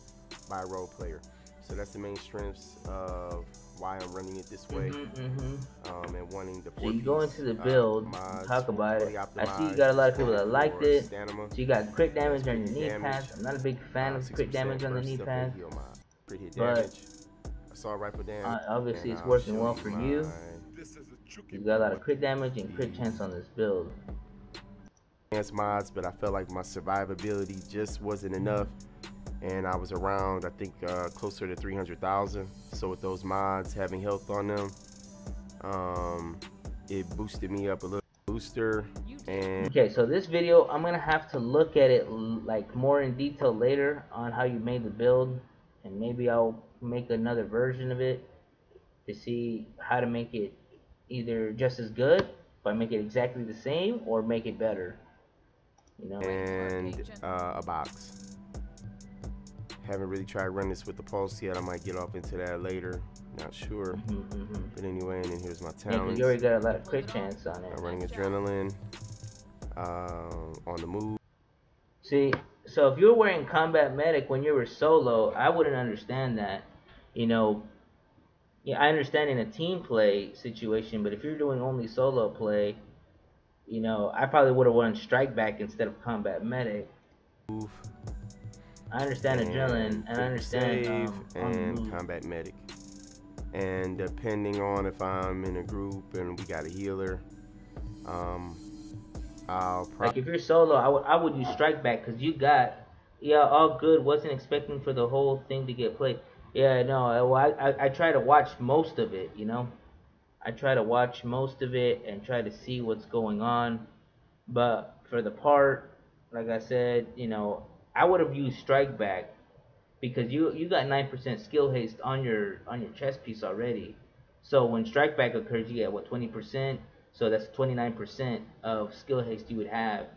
by a rogue player. So that's the main strengths of why I'm running it this way. And wanting the 4-piece. So you go into the build, talk about it. I see you got a lot of people that liked it. So you got crit damage on your knee pads. I'm not a big fan of crit damage on the knee pads, but assault rifle damage. Obviously, it's working well for you. You got a lot of crit damage and crit chance on this build. Mods, but I felt like my survivability just wasn't enough, and I was around, I think, closer to 300,000. So with those mods having health on them, it boosted me up a little booster. And okay, so this video, I'm gonna have to look at it like more in detail later on how you made the build, and maybe I'll make another version of it to see how to make it either just as good, if I make it exactly the same, or make it better. You know? And a box. Haven't really tried running this with the pulse yet. I might get off into that later. Not sure. But anyway, and then here's my talents. Yeah, you already got a lot of crit chance on it. I'm running adrenaline. On the move. See, so if you're wearing combat medic when you were solo, I wouldn't understand that. You know, yeah, I understand in a team play situation, but if you're doing only solo play, you know, I probably would have won strike back instead of combat medic. I understand adrenaline, and I understand save and combat medic. And depending on if I'm in a group and we got a healer, I'll like if you're solo, I would use strike back because you got all good. Wasn't expecting for the whole thing to get played. Yeah, no, well, I try to watch most of it. You know. I try to watch most of it and try to see what's going on, but for the part, like I said, you know, I would have used strike back because you got 9% skill haste on your chest piece already. So when strike back occurs, you get what, 20%. So that's 29% of skill haste you would have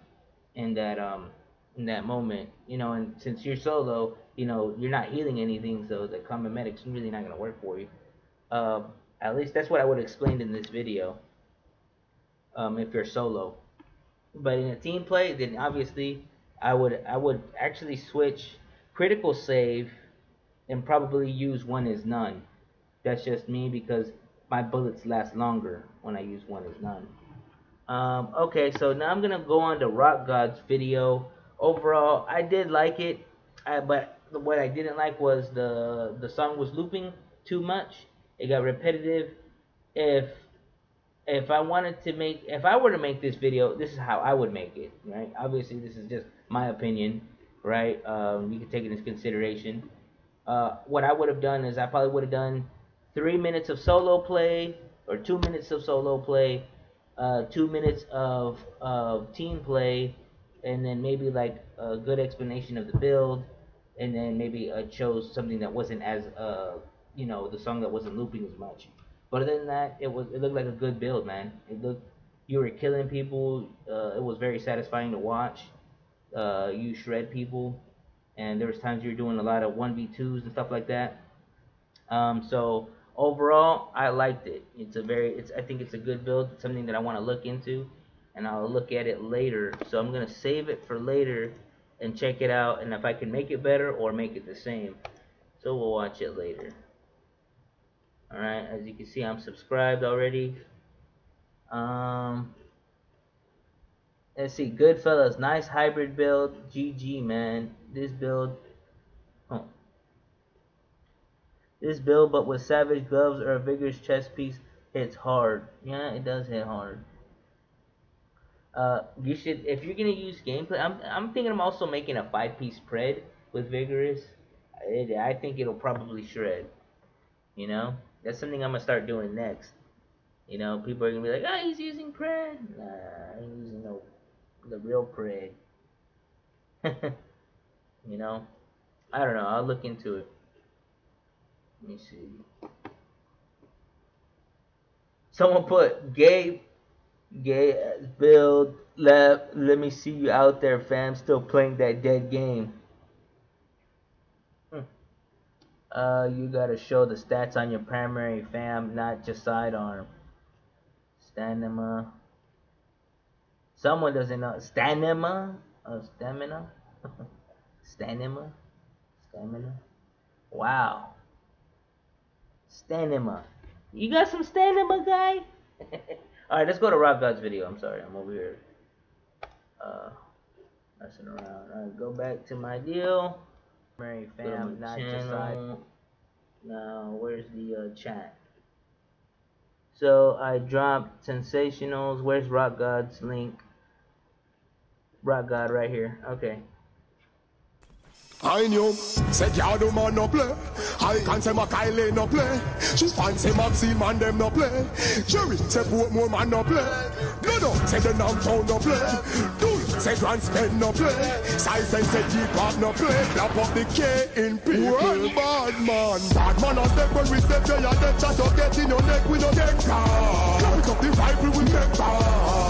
in that moment. You know, and since you're solo, you know, you're not healing anything, so the combat medic's really not gonna work for you. At least that's what I would have explained in this video, if you're solo. But in a team play, then obviously I would actually switch critical save and probably use one is none. That's just me because my bullets last longer when I use one is none. Okay, so now I'm gonna go on to Rock God's video. Overall, I did like it, but what I didn't like was the song was looping too much. It got repetitive. If I were to make this video, this is how I would make it, right? Obviously, this is just my opinion, right? You can take it into consideration. What I would have done is I probably would have done 3 minutes of solo play or 2 minutes of solo play, 2 minutes of team play, and then maybe like a good explanation of the build, and then maybe chose something that wasn't as you know, the song that wasn't looping as much. But other than that, it looked like a good build, man. You were killing people. It was very satisfying to watch. You shred people, and there was times you were doing a lot of 1v2s and stuff like that. So overall, I liked it. I think it's a good build. It's something that I want to look into, and I'll look at it later. So I'm gonna save it for later and check it out, and if I can make it better or make it the same. So we'll watch it later. Alright, as you can see, I'm subscribed already. Let's see, Goodfellas, nice hybrid build. GG, man. This build, but with savage gloves or a vigorous chest piece, hits hard. Yeah, it does hit hard. You should, if you're gonna use gameplay, I'm thinking I'm also making a 5-piece pred with vigorous. I think it'll probably shred. You know, that's something I'm gonna start doing next. You know, people are gonna be like, "Oh, he's using pred." Nah, I ain't using the real pred. You know, I don't know. I'll look into it. Let me see. Someone put gay build left. Let me see you out there, fam. Still playing that dead game. You gotta show the stats on your primary, fam, not just sidearm. Stamina. Someone doesn't know. Stamina? Stamina? Stamina? Stamina? Wow. Stamina. You got some stamina, guy? Alright, let's go to Rock God's video. I'm sorry, I'm over here messing around. Alright, go back to my deal. Primary, fam, not just side. Now, where's the chat? So I dropped Sensationals. Where's Rock God's link? Rock God right here. Okay. I knew, say Yadu man no play. I can say Kylie no play. She fancy Maxine man them no play. Jerry say Portmore man no play. No, say the Namtown no play. Dul say Grand Spend no play. Size and say G-Pop no play. Clap up the K in people. Well, bad man a step when we step there. You dead chat up, get in your neck, we no get car. Clap it up the rifle, we make car.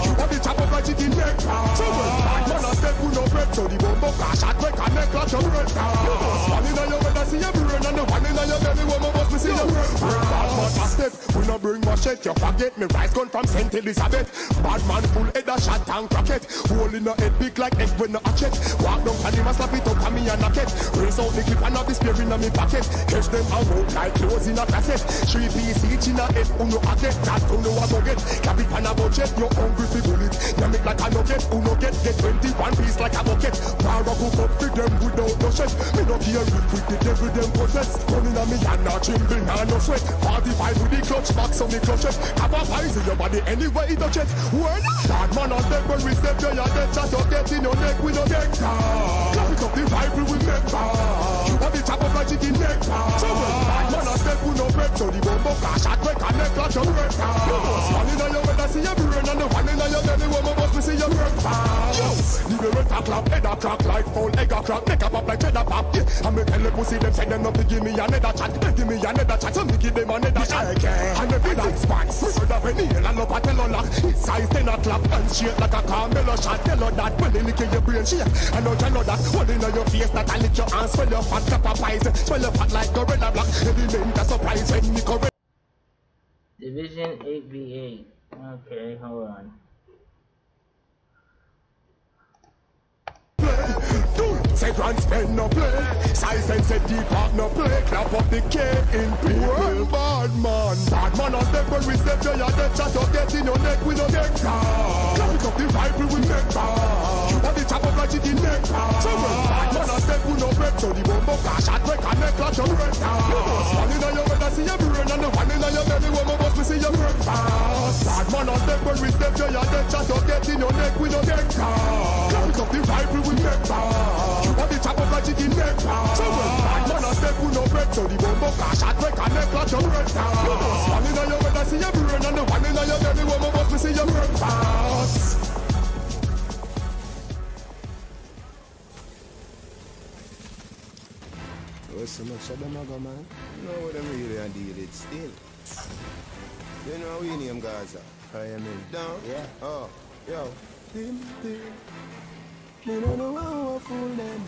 You want the chop up like chicken neck car. So well, bad man a step, we no break. So the bomb crash at break and neck clutch up. You must one in your head, I see your brain, and the one in your belly, woman must be see your brain. Bad man a step, we no bring machete. You forget me, right gun from St. Elizabeth. Bad man full head a shot and cracket. Hole in the head big like egg when no hatchet. Walk down and him a slap it up and me a knock it. Raise out the clip and have the spear in me pocket. Catch them out like clothes in a cassette. 3 piece each in a head, uno a get that, uno a go get. Cap it and a budget, you hungry for bullet. You make like a nugget, uno get 21 piece like a bucket. Bar up hook up for them without no shit. Me no care with the devil them possess. Running on me and not tremble, nah no sweat. 45 with the clutch back, so me clutch it. Have a pies in your body anyway it touch it. When bad man on deck when we step there, you dead chat up, get in your neck, we no get car. Clap it up the rifle, we make car. You have the chop up like chicken neck car. So when bad man on step, we no break. So the bomb crash at break and neck clutch up red car. You must one in your head, I see your brain, and the one in your belly, woman must be see your red car. Yo, the way a clap, head a crack like phone, egg a crack, neck a pop like cheddar pop. Yeah, I me tell the pussy them say them not to give me another chat, give me another chat, so me give them another chat. And every that spots, we heard of a nail and up a tell her lock. It's size 10 o'clock and straight like a Carmelo shot. Tell her that when they lick in your brain shake. I know you know that, one in your face that I lick your hands, swell your fat, cap a pies, swell your fat like Gorilla Black. Every man that's surprised when me correct. Division 8v8. Okay, hold on. Say Grand Spend no play. Size and say G-Pop no play. Clap up the K in people. Bad man a step when we step there. You dead chat up, get in your neck, we no get car. Clap it up the rifle, we make car. You want the chop up like chicken neck car. So when bad man a step, we no break. So the bomb crash at break and neck clutch up red car. You must one in your head, I see your brain, and the one in your belly, woman must be see your red car. Bad man a step when we step there. You dead chat up, get in your neck, we no get car. Clap it up the rifle, we make car. You want the chop up like chicken neck car. So when bad man a step, we no break. So the bomb crash at break and neck clutch up red car. You must one in your head, I see your brain, and the one in your belly, woman must be see your red car. What's so much of them go, man? You know what I'm really and deal it still. You know we name Gaza. I am in. Down? Yeah. Oh, yo. Me no know how I fool them.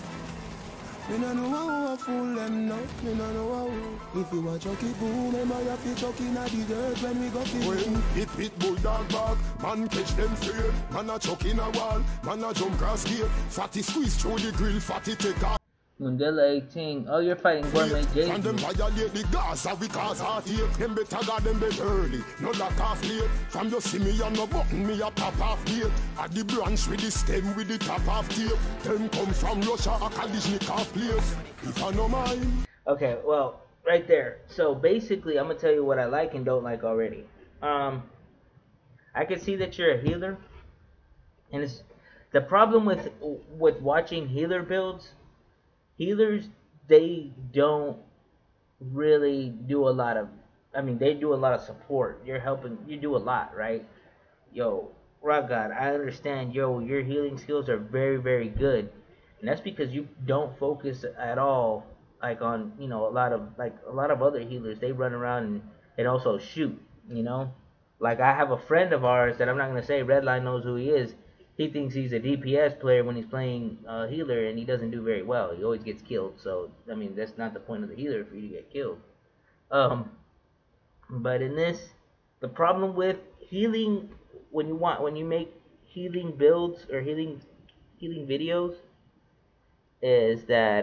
Me no know how I fool them, no. Me no know how. If you want chucky boom, am I have to chuck in at the dirt when we go to when it bulldog bag, man catch them straight. Man a chuck in a wall, man a jump cross gate. Fatty squeeze through the grill, fatty take off. Mundela 18. Oh, you're fighting Gourmet Jason. And them violate the Gaza, we cause heartache. Them better got them better early, no lack of late. From you see me and no button, me a pop off gate. At the branch with the stem with the top off tape. Them come from Russia, a Kalishnikov place. If I know mine. Okay, well, right there. So basically, I'm gonna tell you what I like and don't like already. I can see that you're a healer, and it's the problem with watching healer builds. Healers, they don't really do a lot of, I mean, they do a lot of support. You're helping, you do a lot, right? Yo, Rock God, I understand, your healing skills are very, very good. And that's because you don't focus at all, like on, you know, a lot of other healers. They run around and also shoot, you know? Like, I have a friend of ours that I'm not going to say, Redline knows who he is. He thinks he's a DPS player when he's playing healer, and he doesn't do very well. He always gets killed. So, I mean, that's not the point of the healer for you to get killed. But in this, the problem with healing, when you make healing builds or healing videos, is that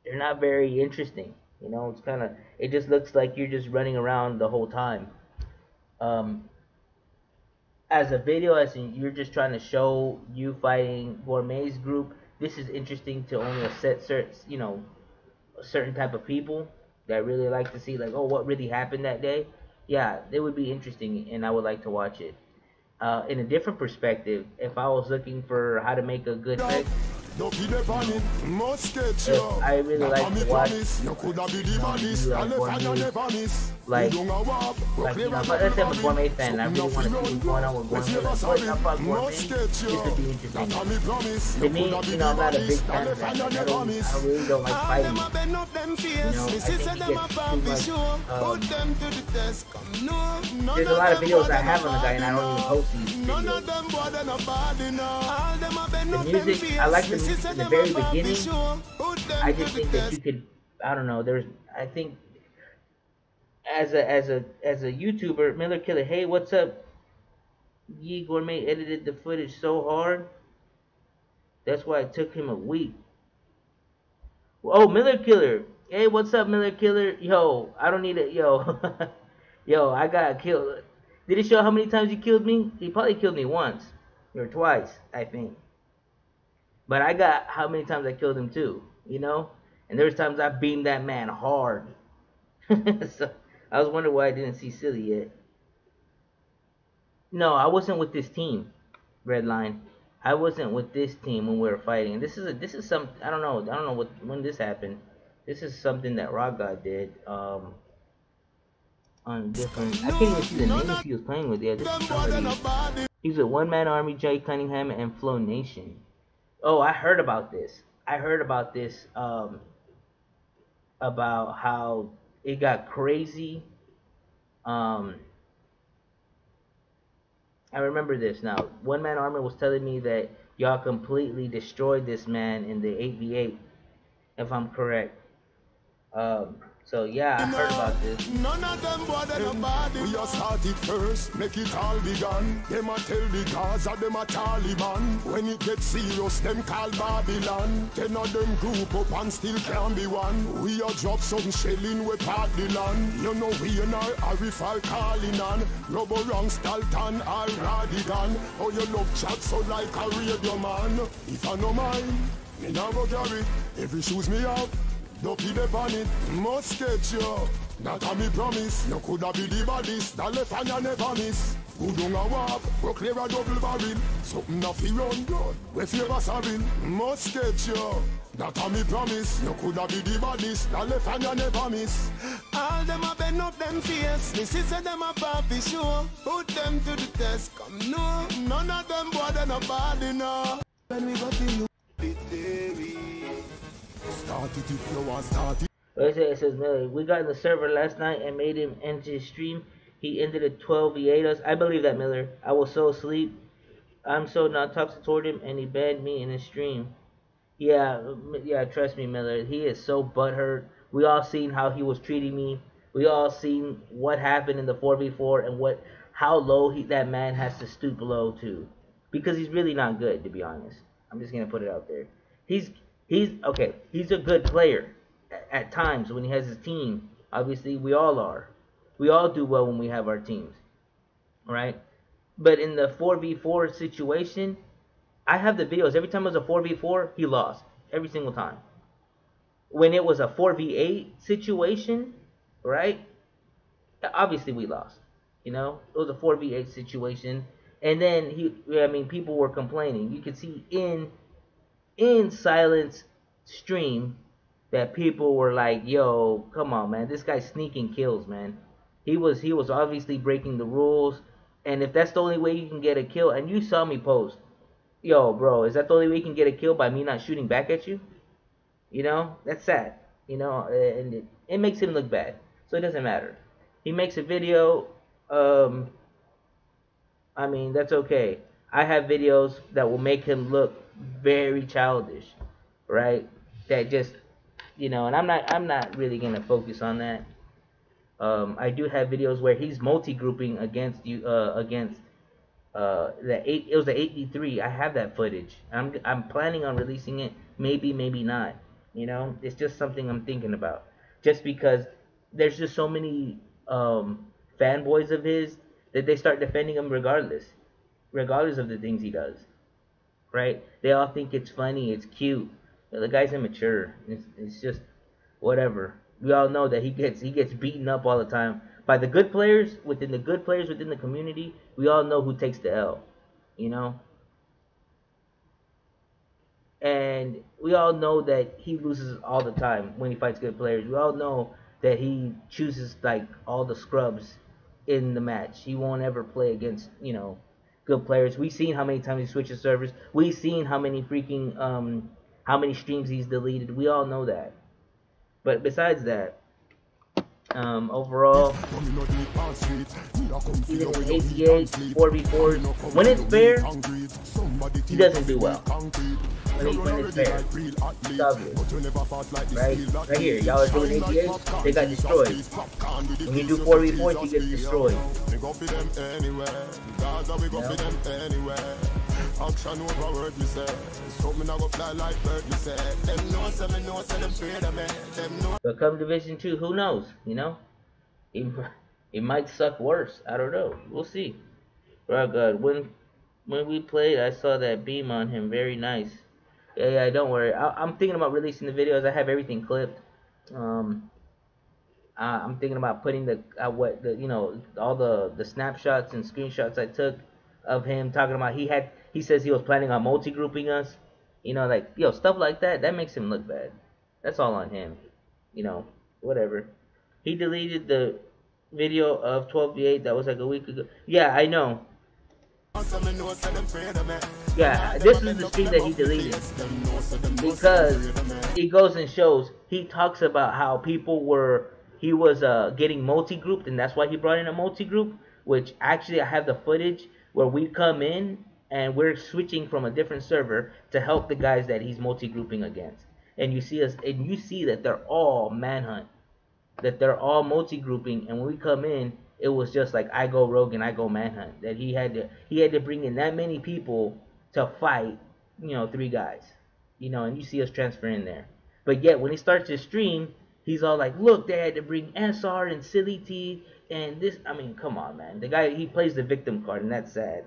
they're not very interesting. You know, it's kind of, it just looks like you're just running around the whole time. As a video, as in you're just trying to show you fighting Gourmet's group, this is interesting to only a certain type of people. that really like to see like, oh, what really happened that day, yeah, it would be interesting, and I would like to watch it. In a different perspective, if I was looking for how to make a good pick, I really like to watch like you know, let's say I'm a Gourmet fan and I really want to see what's going on with Gourmet. Like, what's up, Gourmet? This would be interesting. To me, you know, I'm not a big fan of that. Like, I really don't like fighting. You know, I think he gets too much. There's a lot of videos I have on the guy and I don't even post these videos. The music, I like the music in the very beginning. I just think that you could, I don't know, I think as a YouTuber, Miller Killer, hey, what's up? Ye Gourmet edited the footage so hard. That's why it took him a week. Oh, Miller Killer. Hey, what's up, Miller Killer? Yo, I don't need it. Yo, yo, I got killed. Did it show how many times he killed me? He probably killed me once or twice, I think. But I got how many times I killed him too, you know? And there's times I beamed that man hard. So I was wondering why I didn't see Silly yet. No, I wasn't with this team, Redline. I wasn't with this team when we were fighting. This is some, I don't know when this happened. This is something that Rock God did. On different, I can't even see the names he was playing with yet. He's a one-man army, Jay Cunningham and Flow Nation. Oh, I heard about this. About how it got crazy. I remember this now. One Man Army was telling me that y'all completely destroyed this man in the 8v8, if I'm correct. So yeah, I heard about this. None of them bother nobody. We are started first, make it all begun. Them a tell the Gaza, them a Taliban. When it gets serious, them call Babylon. 10 of them group up and still can be one. We are drop some shelling, we part the land. You know we and our Arifal calling on. Rubber wrong Stalton or Radigan. Oh, you love chat so like a radio man. If I no mind, me now go carry. Every shoes me up. Don't keep the panic, must get you. That a me promise, you coulda be the baddest. That left hand you never miss. Who don't a walk, go clear a double barrel. Something that fi run good, we favor serving, must get you. That a me promise, you coulda be the baddest. That left hand you never miss. All them a bend up them face. This is a them a papi show. Put them to the test, come no. None of them bother nobody now. When we got to It says Miller, we got in the server last night and made him enter his stream. He ended at 12v8 us. I believe that, Miller. I was so asleep. I'm so not toxic toward him, and he banned me in his stream. Yeah, trust me, Miller. He is so butthurt. We all seen how he was treating me. We all seen what happened in the 4v4 and how low that man has to stoop low to, because he's really not good, to be honest. I'm just gonna put it out there. He's okay. He's a good player at times when he has his team. Obviously, we all are. We all do well when we have our teams, right? But in the 4v4 situation, I have the videos. Every time it was a 4v4, he lost every single time. When it was a 4v8 situation, right? Obviously, we lost. You know, it was a 4v8 situation, and then people were complaining. You could see in Silence stream that people were like, yo, come on, man, this guy's sneaking kills, man. He was obviously breaking the rules, and if that's the only way you can get a kill, and you saw me post, yo, bro, is that the only way you can get a kill, by me not shooting back at you? You know, that's sad, you know, and it makes him look bad, so it doesn't matter. He makes a video, I mean, that's okay. I have videos that will make him look very childish, right? That just, you know, and I'm not really gonna focus on that. I do have videos where he's multi-grouping against you, it was the 8v3. I have that footage. I'm planning on releasing it. Maybe not. You know, it's just something I'm thinking about. Just because there's just so many fanboys of his that they start defending him regardless of the things he does. Right? They all think it's funny, it's cute. The guy's immature. It's just whatever. We all know that he gets beaten up all the time by the good players within the community. We all know who takes the L, you know. And we all know that he loses all the time when he fights good players. We all know that he chooses like all the scrubs in the match. He won't ever play against, you know, good players. We've seen how many times he switches servers. We've seen how many freaking how many streams he's deleted. We all know that. But besides that, overall, even in ACAs, 4v4s, when it's fair, he doesn't do well. When it's fair, it's obvious. Right here, y'all are doing ACAs, they got destroyed. When you do 4v4s, he gets destroyed. Action over word me say. So me go fly like bird me say. Them know say me know say them afraid of me. Them know. But come Division 2, who knows? You know, it might suck worse. I don't know. We'll see. Oh God, when we played, I saw that beam on him. Very nice. Yeah, don't worry. I'm thinking about releasing the videos. I have everything clipped. I'm thinking about putting you know, all the snapshots and screenshots I took of him talking about he says he was planning on multi-grouping us, you know, like, yo, stuff like that makes him look bad. That's all on him, you know, whatever. He deleted the video of 12v8 that was like a week ago. Yeah, I know. Yeah, this is the stream that he deleted because it goes and shows. He talks about how he was getting multi-grouped, and that's why he brought in a multi-group, which actually I have the footage where we come in and we're switching from a different server to help the guys that he's multi-grouping against. And you see that they're all manhunt, that they're all multi-grouping, and when we come in, it was just like I go rogue and I go manhunt. That he had to bring in that many people to fight, you know, 3 guys, you know, and you see us transfer in there. But yet when he starts his stream, he's all like, look, they had to bring SR and Silly T and this. I mean, come on, man. The guy, he plays the victim card, and that's sad.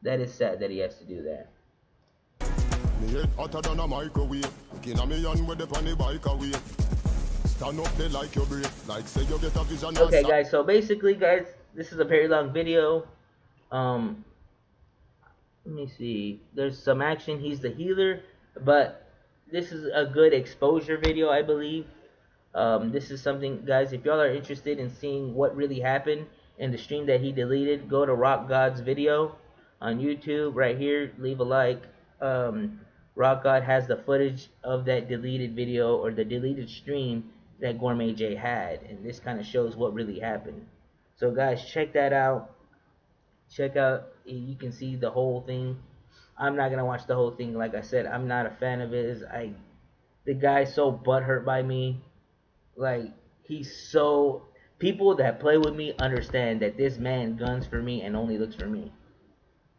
That is sad that he has to do that. Okay, guys, so basically, guys, this is a very long video. Let me see. There's some action. He's the healer, but this is a good exposure video, I believe. This is something, guys, if y'all are interested in seeing what really happened in the stream that he deleted, go to Rock God's video on YouTube right here. Leave a like. Rock God has the footage of that deleted video or the deleted stream that Gourmet J had, and this kind of shows what really happened. So guys, check that out. Check out, you can see the whole thing. I'm not gonna watch the whole thing. Like I said, I'm not a fan of his. The guy's so butthurt by me. Like, people that play with me understand that this man guns for me and only looks for me.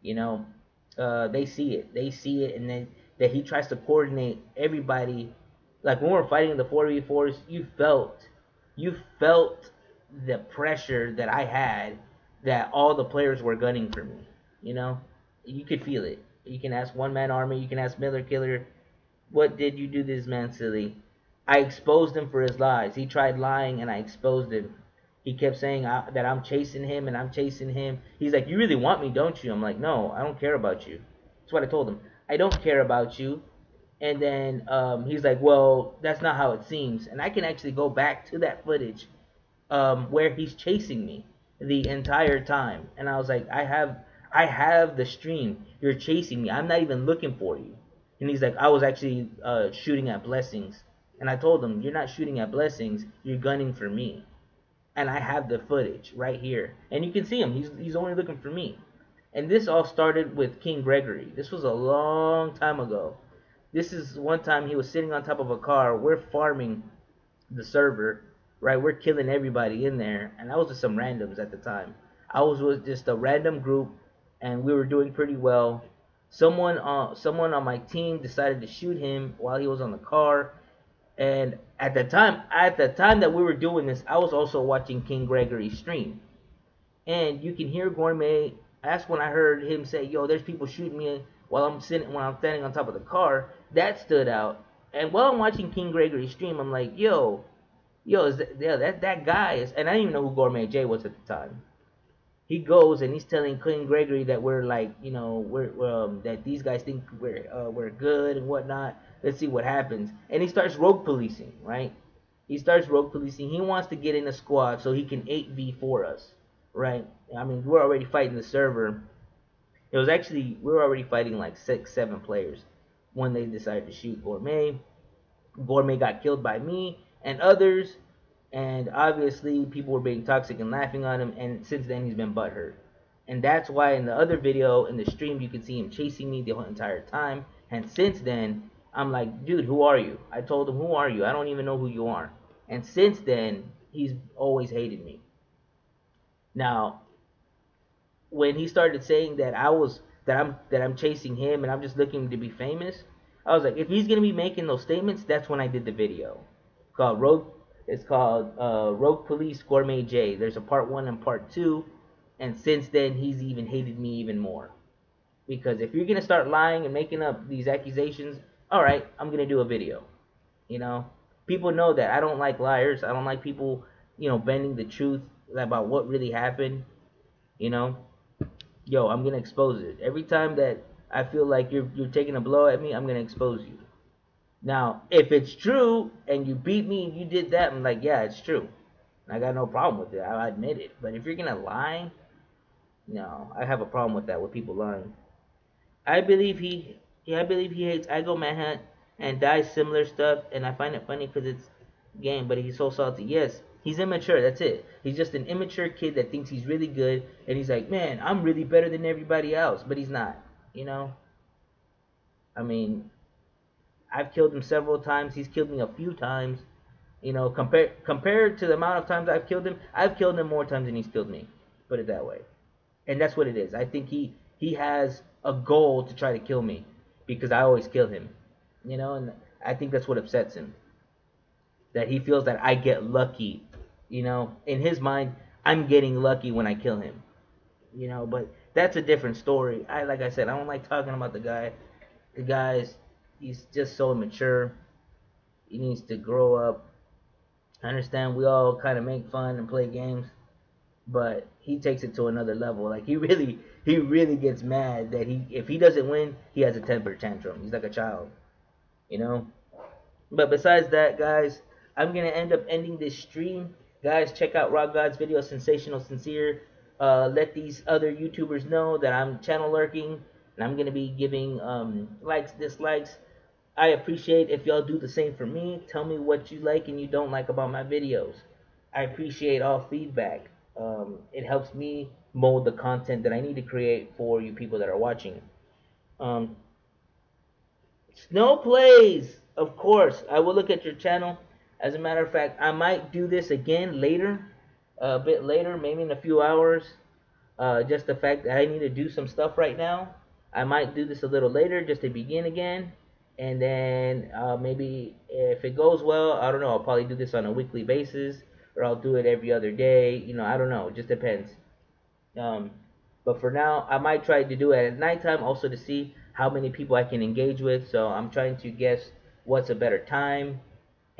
You know, they see it, and then that he tries to coordinate everybody. Like when we're fighting the 4v4s, you felt the pressure that I had, that all the players were gunning for me. You know, you could feel it. You can ask One Man Army, you can ask Miller Killer, what did you do this man silly? I exposed him for his lies. He tried lying and I exposed him. He kept saying that I'm chasing him and I'm chasing him. He's like, you really want me, don't you? I'm like, no, I don't care about you. That's what I told him. I don't care about you. And then he's like, well, that's not how it seems. And I can actually go back to that footage where he's chasing me the entire time. And I was like, I have the stream. You're chasing me. I'm not even looking for you. And he's like, I was actually shooting at blessings. And I told him, you're not shooting at blessings. You're gunning for me. And I have the footage right here. And you can see him. He's only looking for me. And this all started with King Gregory. This was a long time ago. This is one time he was sitting on top of a car. We're farming the server, right? We're killing everybody in there. And I was with some randoms at the time. I was with just a random group, and we were doing pretty well. Someone on my team decided to shoot him while he was on the car. And at the time that we were doing this, I was also watching King Gregory's stream. And you can hear Gourmet. That's when I heard him say, yo, there's people shooting me while I'm standing on top of the car. That stood out. And while I'm watching King Gregory's stream, I'm like, yo, Yo, yeah, that guy is, and I didn't even know who Gourmet J was at the time. He goes and he's telling Clinton Gregory that we're like, you know, we're that these guys think we're good and whatnot. Let's see what happens. And he starts rogue policing, right? He starts rogue policing. He wants to get in a squad so he can 8v4 us, right? I mean, we're already fighting the server. It was actually, we were already fighting like 6-7 players when they decided to shoot Gourmet. Gourmet got killed by me and others, and obviously people were being toxic and laughing on him, and since then he's been butthurt. And that's why in the other video, in the stream, you can see him chasing me the whole entire time, and since then, I'm like, dude, who are you? I told him, who are you? I don't even know who you are. And since then, he's always hated me. Now, when he started saying that I'm chasing him and I'm just looking to be famous, I was like, if he's gonna be making those statements, that's when I did the video called Rogue. It's called Rogue Police Gourmet J. There's a part 1 and part 2, and since then he's even hated me even more. Because if you're gonna start lying and making up these accusations, all right, I'm gonna do a video. You know, people know that I don't like liars. I don't like people, you know, bending the truth about what really happened. You know, yo, I'm gonna expose it. Every time that I feel like you're taking a blow at me, I'm gonna expose you. Now, if it's true and you beat me and you did that, I'm like, yeah, it's true. I got no problem with it. I admit it. But if you're gonna lie, no, I have a problem with that, with people lying. I believe he hates I Go Manhunt and does similar stuff, and I find it funny because it's game, but he's so salty. Yes, he's immature, that's it. He's just an immature kid that thinks he's really good, and he's like, man, I'm really better than everybody else, but he's not, you know? I mean, I've killed him several times, he's killed me a few times, you know, compared to the amount of times I've killed him more times than he's killed me, put it that way. And that's what it is. I think he has a goal to try to kill me, because I always kill him, you know, and I think that's what upsets him. That he feels that I get lucky, you know. In his mind, I'm getting lucky when I kill him, you know. But that's a different story. Like I said, I don't like talking about the guy. The guy's, he's just so immature. He needs to grow up. I understand we all kind of make fun and play games, but he takes it to another level. Like he really gets mad that if he doesn't win, he has a temper tantrum. He's like a child, you know. But besides that, guys, I'm going to end up ending this stream. Guys, check out Rock God's video, Sensational Sincere. Let these other YouTubers know that I'm channel lurking, and I'm going to be giving likes, dislikes. I appreciate if y'all do the same for me. Tell me what you like and you don't like about my videos. I appreciate all feedback. It helps me mold the content that I need to create for you people that are watching. Snow Plays, of course, I will look at your channel. As a matter of fact, I might do this again later, a bit later, maybe in a few hours. Just the fact that I need to do some stuff right now. I might do this a little later just to begin again. And then maybe if it goes well, I don't know, I'll probably do this on a weekly basis. Or I'll do it every other day. You know, I don't know. It just depends. But for now, I might try to do it at nighttime also to see how many people I can engage with. So I'm trying to guess what's a better time.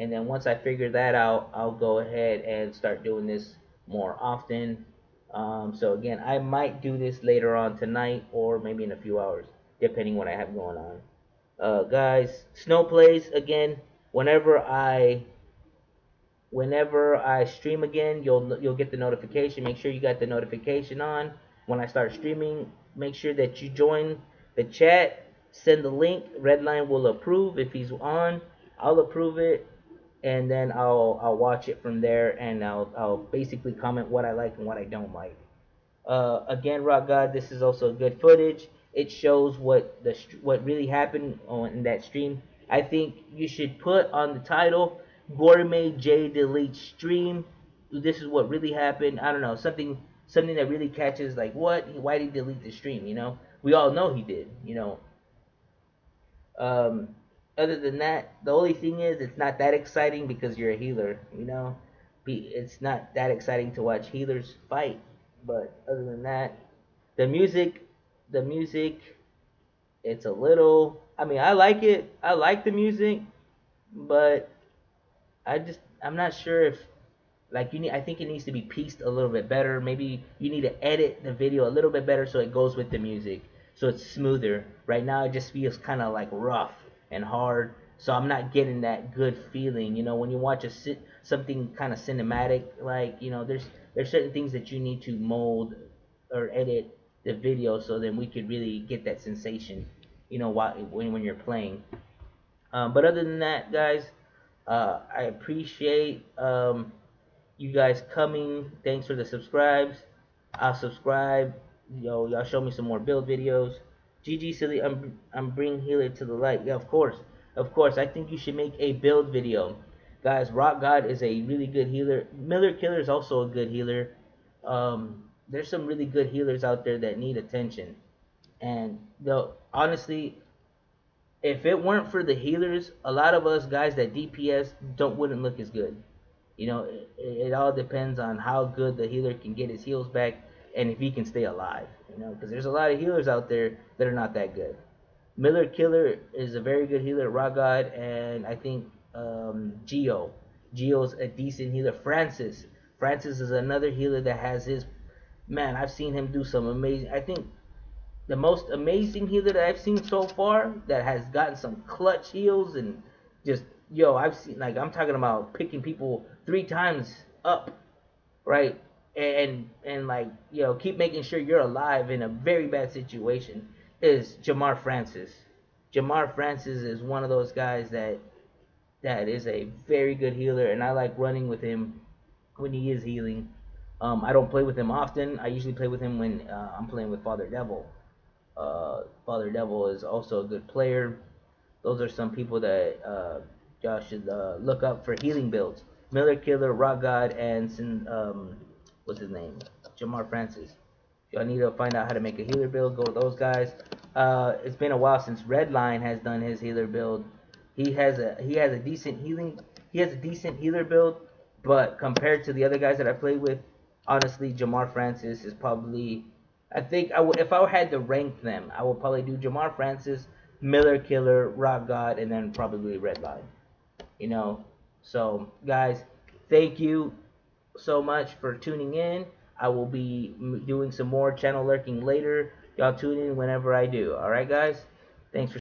And then once I figure that out, I'll go ahead and start doing this more often. So again, I might do this later on tonight or maybe in a few hours, depending what I have going on. Guys, Snow Plays, again, whenever I stream again, you'll get the notification. Make sure you got the notification on when I start streaming. Make sure that you join the chat. Send the link. Redline will approve. If he's on, I'll approve it, and then I'll watch it from there, and I'll basically comment what I like and what I don't like. Again, Rock God, this is also good footage. It shows what really happened in that stream. I think you should put on the title, Gourmet J Delete Stream. This is what really happened. I don't know, something that really catches, like, what? Why did he delete the stream, you know? We all know he did, you know. Other than that, the only thing is, it's not that exciting because you're a healer, you know. It's not that exciting to watch healers fight. But other than that, the music, it's a little, I mean, I like it. I like the music, but I I'm not sure if like I think it needs to be pieced a little bit better. Maybe you need to edit the video a little bit better so it goes with the music, so it's smoother. Right now it just feels kind of like rough and hard, so I'm not getting that good feeling. You know, when you watch something kind of cinematic, like, you know, there's certain things that you need to mold or edit the video so then we could really get that sensation, you know, when you're playing. But other than that, guys, I appreciate you guys coming. Thanks for the subscribes. I'll subscribe. Y'all show me some more build videos. GG silly, I'm bringing healer to the light. Yeah, of course. I think you should make a build video, guys. Rock God is a really good healer. Miller Killer is also a good healer. There's some really good healers out there that need attention. And honestly, if it weren't for the healers, a lot of us guys that DPS wouldn't look as good. You know, it all depends on how good the healer can get his heals back and if he can stay alive. You know, because there's a lot of healers out there that are not that good. Miller Killer is a very good healer, Rock God, and I think Geo's a decent healer. Francis is another healer that has his, man, I've seen him do some amazing, I think the most amazing healer that I've seen so far that has gotten some clutch heals and just, I've seen, like, I'm talking about picking people 3 times up, right? And like, keep making sure you're alive in a very bad situation, is Jamar Francis. Jamar Francis is one of those guys that is a very good healer, and I like running with him when he is healing. I don't play with him often. I usually play with him when I'm playing with Father Devil. Father Devil is also a good player. Those are some people that y'all should look up for healing builds. Miller Killer, Rock God, and what's his name? Jamar Francis. If y'all need to find out how to make a healer build, go with those guys. It's been a while since Redline has done his healer build. He has a decent healer build, but compared to the other guys that I played with, honestly, Jamar Francis is probably, I think if I had to rank them, I would probably do Jamar Francis, Miller Killer, Rock God, and then probably Redline. You know, so guys, thank you so much for tuning in. I will be doing some more channel lurking later. Y'all tune in whenever I do. Alright, guys? Thanks for